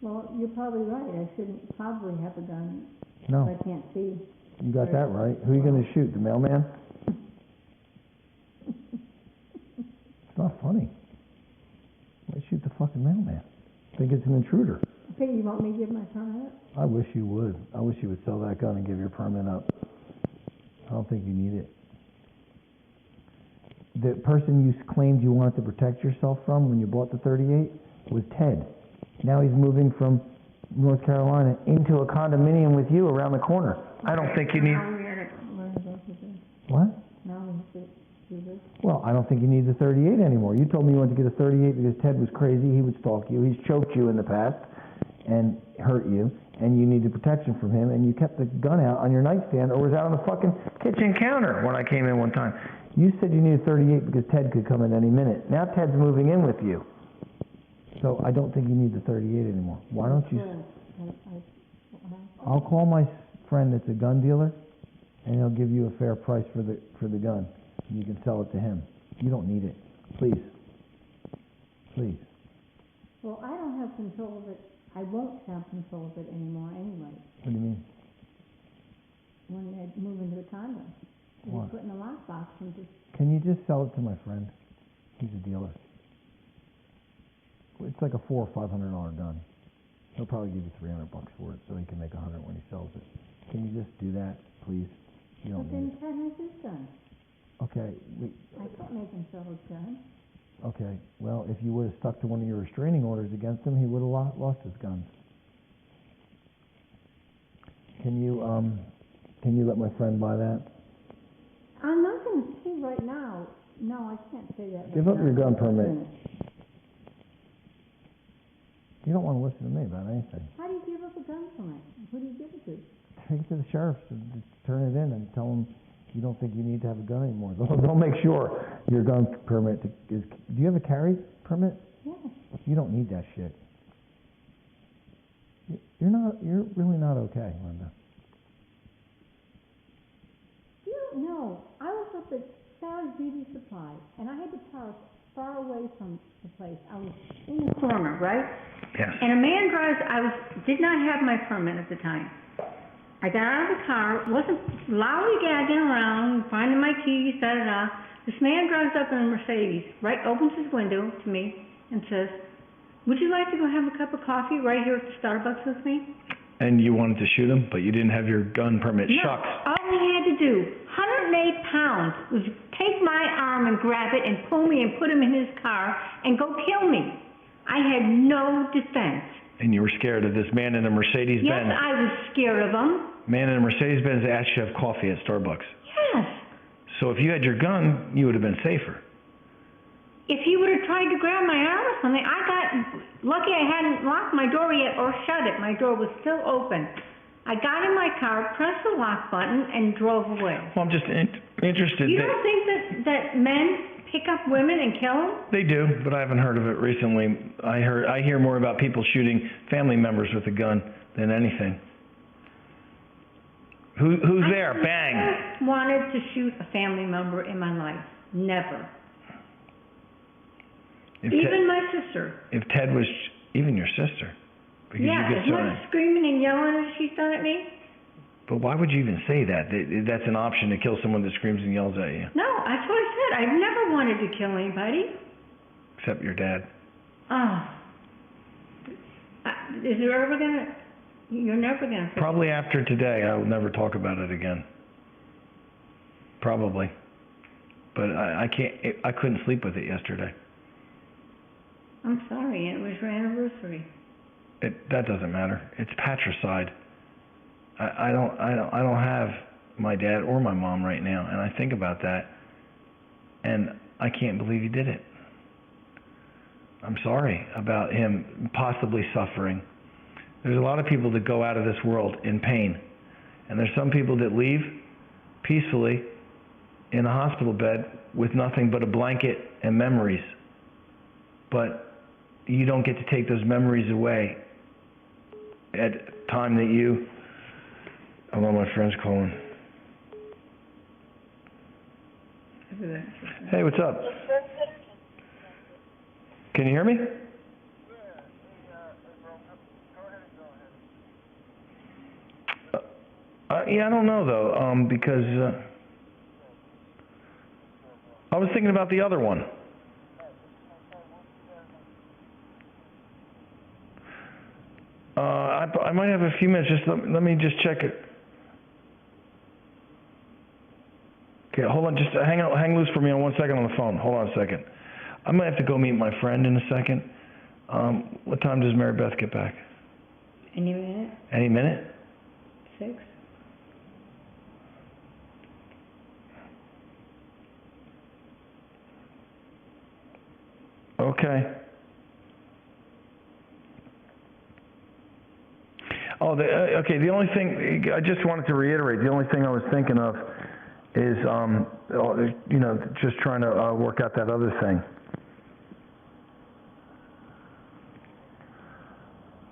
[SPEAKER 3] Well, you're probably right. I shouldn't probably have a gun
[SPEAKER 2] No,
[SPEAKER 3] if I can't see.
[SPEAKER 2] you got that right. Who are you going to shoot, the mailman? It's not funny. Why shoot the fucking mailman? Think it's an intruder.
[SPEAKER 3] Okay, you want me to give my permit?
[SPEAKER 2] I wish you would. I wish you would sell that gun and give your permit up. I don't think you need it. The person you claimed you wanted to protect yourself from when you bought the .38 was Ted. Now he's moving from North Carolina into a condominium with you around the corner. I don't think you need...
[SPEAKER 3] Now we have to learn about this.
[SPEAKER 2] What?
[SPEAKER 3] Now we have to do this.
[SPEAKER 2] Well, I don't think you need the .38 anymore. You told me you wanted to get a .38 because Ted was crazy. He would stalk you. He's choked you in the past and hurt you, and you needed protection from him, and you kept the gun out on your nightstand or was out on the fucking kitchen counter when I came in one time. You said you needed 38 because Ted could come in any minute. Now Ted's moving in with you. So I don't think you need the 38 anymore. Why don't you... I'll call my friend that's a gun dealer, and he'll give you a fair price for the gun. And you can sell it to him. You don't need it. Please. Please.
[SPEAKER 3] Well, I don't have control of it. I won't have control of it anymore anyway.
[SPEAKER 2] What do you mean?
[SPEAKER 3] When they move into a condo.
[SPEAKER 2] What?
[SPEAKER 3] They put in a lockbox and just...
[SPEAKER 2] Can you just sell it to my friend? He's a dealer. It's like a $400 or $500 gun.
[SPEAKER 5] He'll probably give you $300 for it, so he can make $100 when he sells it. Can you just do that, please? You
[SPEAKER 3] But
[SPEAKER 5] don't need
[SPEAKER 3] then Ted has his gun.
[SPEAKER 5] it. Okay,
[SPEAKER 3] I can't make him sell his gun.
[SPEAKER 5] okay. Well, if you would have stuck to one of your restraining orders against him, he would have lost his guns. Can you let my friend buy that?
[SPEAKER 3] I'm not gonna see right now. No, I can't say that right
[SPEAKER 5] Give up
[SPEAKER 3] now.
[SPEAKER 5] your gun permit. You don't want to listen to me about anything.
[SPEAKER 3] How do you give up a gun permit? Who do you give it to?
[SPEAKER 5] Take it to the sheriff, and turn it in, and tell them you don't think you need to have a gun anymore. They'll make sure your gun permit is. Do you have a carry permit?
[SPEAKER 3] Yeah.
[SPEAKER 5] You don't need that shit. You're really not okay, Linda.
[SPEAKER 3] You don't know. I was up at Sarah's Beauty Supply, and I had to park far away from the place. I was in the corner, right?
[SPEAKER 2] Yes.
[SPEAKER 3] And a man drives, did not have my permit at the time. I got out of the car, wasn't lollygagging around, finding my keys, da-da-da. This man drives up in a Mercedes, right, opens his window to me and says, "Would you like to go have a cup of coffee right here at the Starbucks with me?"
[SPEAKER 2] And you wanted to shoot him, but you didn't have your gun permit.
[SPEAKER 3] No,
[SPEAKER 2] Shucks.
[SPEAKER 3] all he had to do, 108 pounds, was take my arm and grab it and pull me and put him in his car and go kill me. I had no defense.
[SPEAKER 2] And you were scared of this man in a Mercedes-Benz.
[SPEAKER 3] Yes, I was scared of him.
[SPEAKER 2] Man in a Mercedes-Benz asked you to have coffee at Starbucks.
[SPEAKER 3] Yes.
[SPEAKER 2] So if you had your gun, you would have been safer.
[SPEAKER 3] If he would have tried to grab my arm or something, I got lucky I hadn't locked my door yet or shut it. My door was still open. I got in my car, pressed the lock button, and drove away.
[SPEAKER 2] Well, I'm just interested.
[SPEAKER 3] You don't think that men pick up women and kill them?
[SPEAKER 2] They do, but I haven't heard of it recently. I hear more about people shooting family members with a gun than anything. Who's there? Bang.
[SPEAKER 3] I never wanted to shoot a family member in my life. Never. Even my sister.
[SPEAKER 2] If Ted was, even your sister. Because
[SPEAKER 3] Yeah,
[SPEAKER 2] you
[SPEAKER 3] as
[SPEAKER 2] get
[SPEAKER 3] much screaming and yelling as she's done at me.
[SPEAKER 2] But why would you even say that? That's an option to kill someone that screams and yells at you.
[SPEAKER 3] No, that's what I said. I've never wanted to kill anybody.
[SPEAKER 2] Except your dad.
[SPEAKER 3] Oh. Is there ever gonna, you're never gonna.
[SPEAKER 2] Probably after today, I will never talk about it again. Probably. But I can't, I couldn't sleep with it yesterday.
[SPEAKER 3] I'm sorry, it was your anniversary.
[SPEAKER 2] That doesn't matter. It's patricide. I don't have my dad or my mom right now, and I think about that, and I can't believe he did it. I'm sorry about him possibly suffering. There's a lot of people that go out of this world in pain, and there's some people that leave peacefully in a hospital bed with nothing but a blanket and memories. But you don't get to take those memories away at a time that you... Hold on, my friend's calling. Hey, what's up? Can you hear me? Yeah, I don't know though, because I was thinking about the other one. I might have a few minutes. Just let me just check it. Okay, hold on. Just hang loose for me on 1 second on the phone. Hold on a second. I might have to go meet my friend in a second. What time does Mary Beth get back?
[SPEAKER 3] Any minute?
[SPEAKER 2] Any minute?
[SPEAKER 3] 6?
[SPEAKER 2] Okay. Oh, okay. The only thing I just wanted to reiterate, the only thing I was thinking of is, just trying to work out that other thing.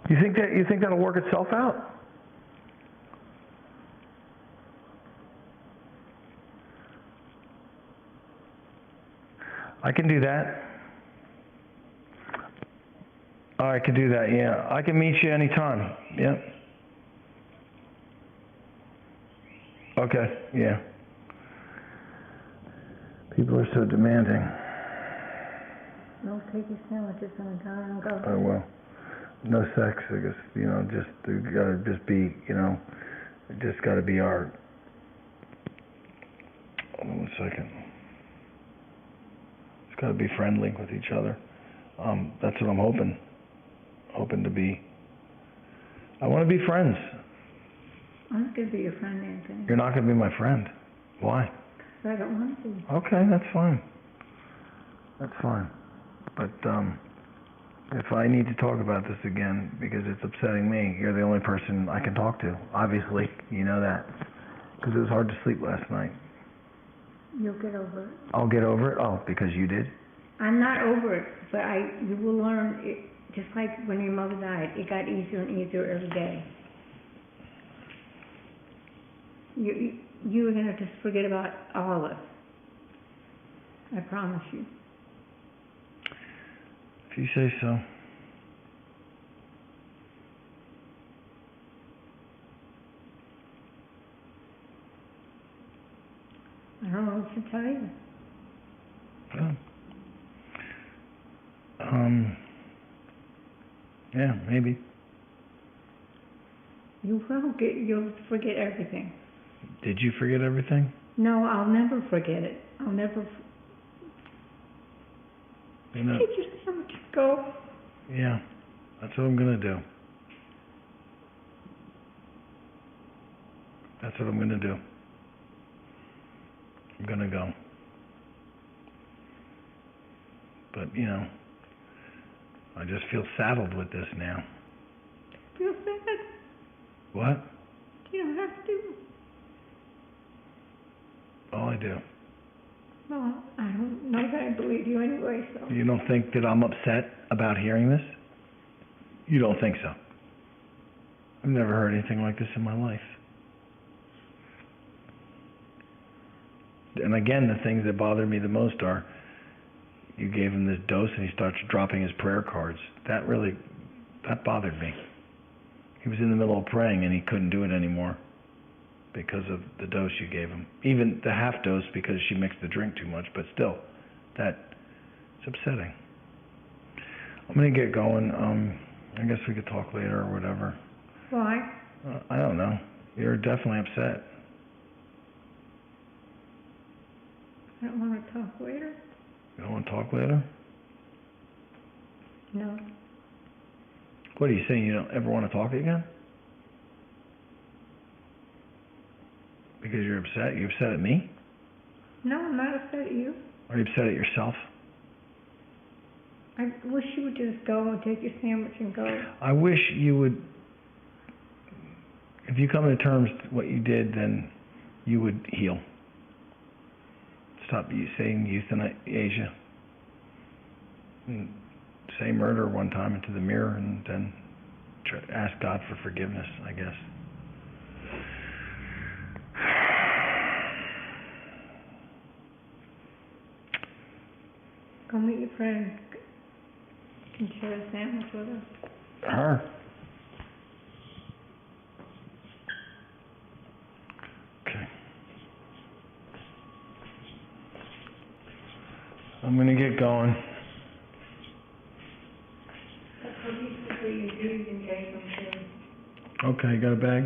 [SPEAKER 2] You think that'll work itself out? I can do that. Oh, I can do that. Yeah, I can meet you anytime. Yeah. Okay. Yeah. People are so demanding.
[SPEAKER 3] No, take your sandwiches and go and go.
[SPEAKER 2] Oh well. no sex. I guess, just gotta just be, it just gotta be our. Hold on 1 second. It's gotta be friendly with each other. That's what I'm hoping to be. I want to be friends.
[SPEAKER 3] I'm not gonna be your friend, Anthony.
[SPEAKER 2] You're not gonna be my friend. Why?
[SPEAKER 3] 'Cause I don't want to.
[SPEAKER 2] Okay, that's fine. That's fine. But if I need to talk about this again because it's upsetting me, you're the only person I can talk to. Obviously, you know that. Because it was hard to sleep last night.
[SPEAKER 3] You'll get over it.
[SPEAKER 2] I'll get over it. Oh, because you did?
[SPEAKER 3] I'm not over it, but you will learn it, just like when your mother died, it got easier and easier every day. You are gonna just forget about all of it. I promise you.
[SPEAKER 2] If you say so.
[SPEAKER 3] I don't know what to tell you.
[SPEAKER 2] Yeah. Yeah, maybe.
[SPEAKER 3] You'll forget everything.
[SPEAKER 2] Did you forget everything?
[SPEAKER 3] No, I'll never forget it. I'll never.
[SPEAKER 2] You know,
[SPEAKER 3] Take your sandwich and go.
[SPEAKER 2] yeah, that's what I'm gonna do. That's what I'm gonna do. I'm gonna go. But, I just feel saddled with this now.
[SPEAKER 3] Feel sad.
[SPEAKER 2] What?
[SPEAKER 3] You don't have to.
[SPEAKER 2] Oh, I do.
[SPEAKER 3] Well, I don't know that I believe you anyway, so.
[SPEAKER 2] You don't think that I'm upset about hearing this? You don't think so? I've never heard anything like this in my life. And again, the things that bother me the most are you gave him this dose and he starts dropping his prayer cards. That bothered me. He was in the middle of praying and he couldn't do it anymore because of the dose you gave him. Even the half dose because she mixed the drink too much, but still, it's upsetting. I'm gonna get going. I guess we could talk later or whatever.
[SPEAKER 3] Why?
[SPEAKER 2] I don't know. You're definitely upset.
[SPEAKER 3] I don't want to talk later.
[SPEAKER 2] You don't want to talk later?
[SPEAKER 3] No.
[SPEAKER 2] What are you saying? You don't ever want to talk again? Because you're upset? You upset at me?
[SPEAKER 3] No, I'm not upset at you.
[SPEAKER 2] Are you upset at yourself?
[SPEAKER 3] I wish you would just go and take your sandwich and go.
[SPEAKER 2] I wish you would, if you come to terms with what you did, then you would heal. Stop saying euthanasia. And say murder one time into the mirror and then ask God for forgiveness, I guess.
[SPEAKER 3] Go meet your friend and share a sandwich with her.
[SPEAKER 2] Her? Okay. I'm gonna get going.
[SPEAKER 3] That's what you said you do, you can take them too.
[SPEAKER 2] Okay, got a bag?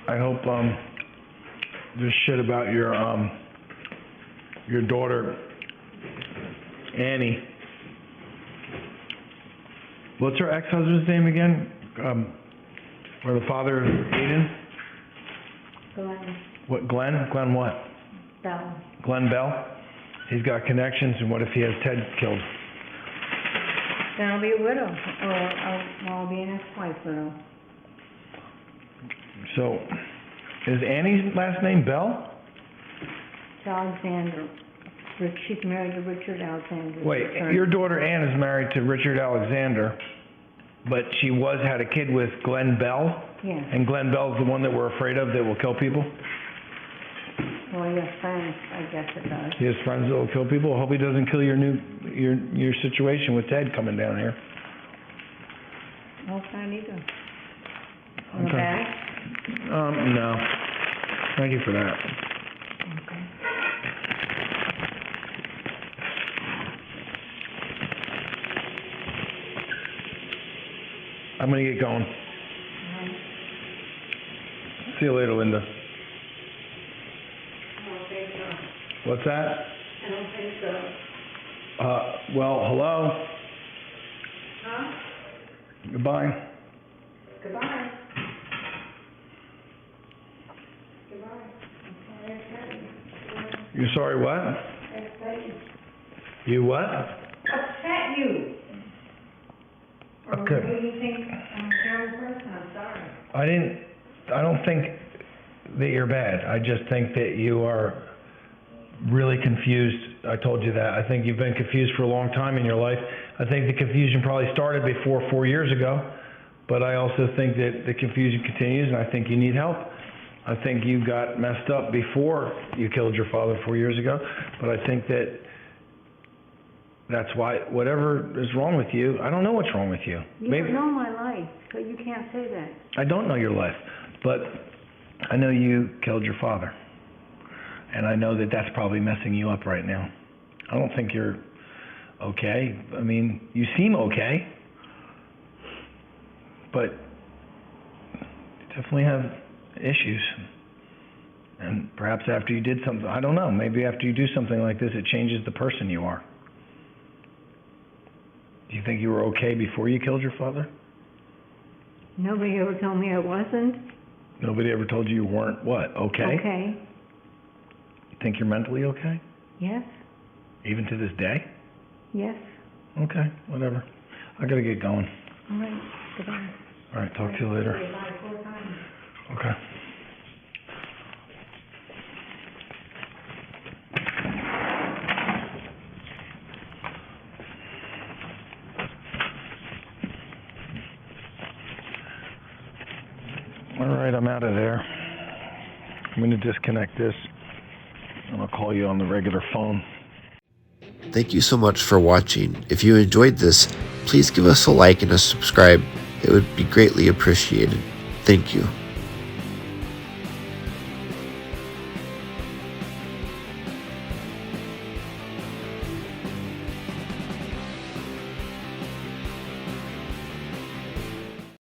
[SPEAKER 2] I hope this shit about your daughter Annie. What's her ex-husband's name again? Or the father of Aiden?
[SPEAKER 3] Glenn
[SPEAKER 2] What, Glenn? Glenn what?
[SPEAKER 3] Bell.
[SPEAKER 2] Glenn Bell? He's got connections, and what if he has Ted killed?
[SPEAKER 3] Then I'll be a widow, or I'll be an ex-wife widow.
[SPEAKER 2] So, is Annie's last name Bell?
[SPEAKER 3] It's Alexander. She's married to Richard Alexander.
[SPEAKER 2] Wait, your daughter Ann is married to Richard Alexander, but she had a kid with Glenn Bell?
[SPEAKER 3] Yeah.
[SPEAKER 2] And Glenn Bell's the one that we're afraid of that will kill people?
[SPEAKER 3] Well, he has friends, I guess it does.
[SPEAKER 2] He has friends that will kill people. I hope he doesn't kill your situation with Ted coming down here.
[SPEAKER 3] Hope not either. On the
[SPEAKER 2] Okay.
[SPEAKER 3] back?
[SPEAKER 2] No. Thank you for that.
[SPEAKER 3] Okay.
[SPEAKER 2] I'm gonna get going. See you later, Linda.
[SPEAKER 3] I don't think so.
[SPEAKER 2] What's that?
[SPEAKER 3] I don't think so.
[SPEAKER 2] Well, hello?
[SPEAKER 3] Huh?
[SPEAKER 2] Goodbye.
[SPEAKER 3] Goodbye. Goodbye. I'm sorry I upset you.
[SPEAKER 2] You're sorry, what?
[SPEAKER 3] I upset you.
[SPEAKER 2] You what?
[SPEAKER 3] Upset you. Or
[SPEAKER 2] Okay.
[SPEAKER 3] maybe you think I'm a terrible person, I'm sorry.
[SPEAKER 2] I don't think that you're bad. I just think that you are really confused. I told you that. I think you've been confused for a long time in your life. I think the confusion probably started before 4 years ago, but I also think that the confusion continues, and I think you need help. I think you got messed up before you killed your father 4 years ago, but I think that's why, whatever is wrong with you, I don't know what's wrong with you.
[SPEAKER 3] You don't know my life, so you can't say that.
[SPEAKER 2] I don't know your life, but I know you killed your father. And I know that that's probably messing you up right now. I don't think you're okay. I mean, you seem okay, but you definitely have issues. And perhaps after you did something, I don't know, maybe after you do something like this, it changes the person you are. Do you think you were okay before you killed your father?
[SPEAKER 3] Nobody ever told me I wasn't.
[SPEAKER 2] Nobody ever told you you weren't what? Okay?
[SPEAKER 3] Okay.
[SPEAKER 2] You think you're mentally okay?
[SPEAKER 3] Yes,
[SPEAKER 2] Even to this day?
[SPEAKER 3] yes.
[SPEAKER 2] Okay, whatever. I gotta get going.
[SPEAKER 3] All right, goodbye.
[SPEAKER 2] All right, talk to you later.
[SPEAKER 3] Goodbye 4 times.
[SPEAKER 2] Okay. All right, I'm out of there. I'm gonna disconnect this, and I'll call you on the regular phone.
[SPEAKER 1] Thank you so much for watching. If you enjoyed this, please give us a like and a subscribe. It would be greatly appreciated. Thank you.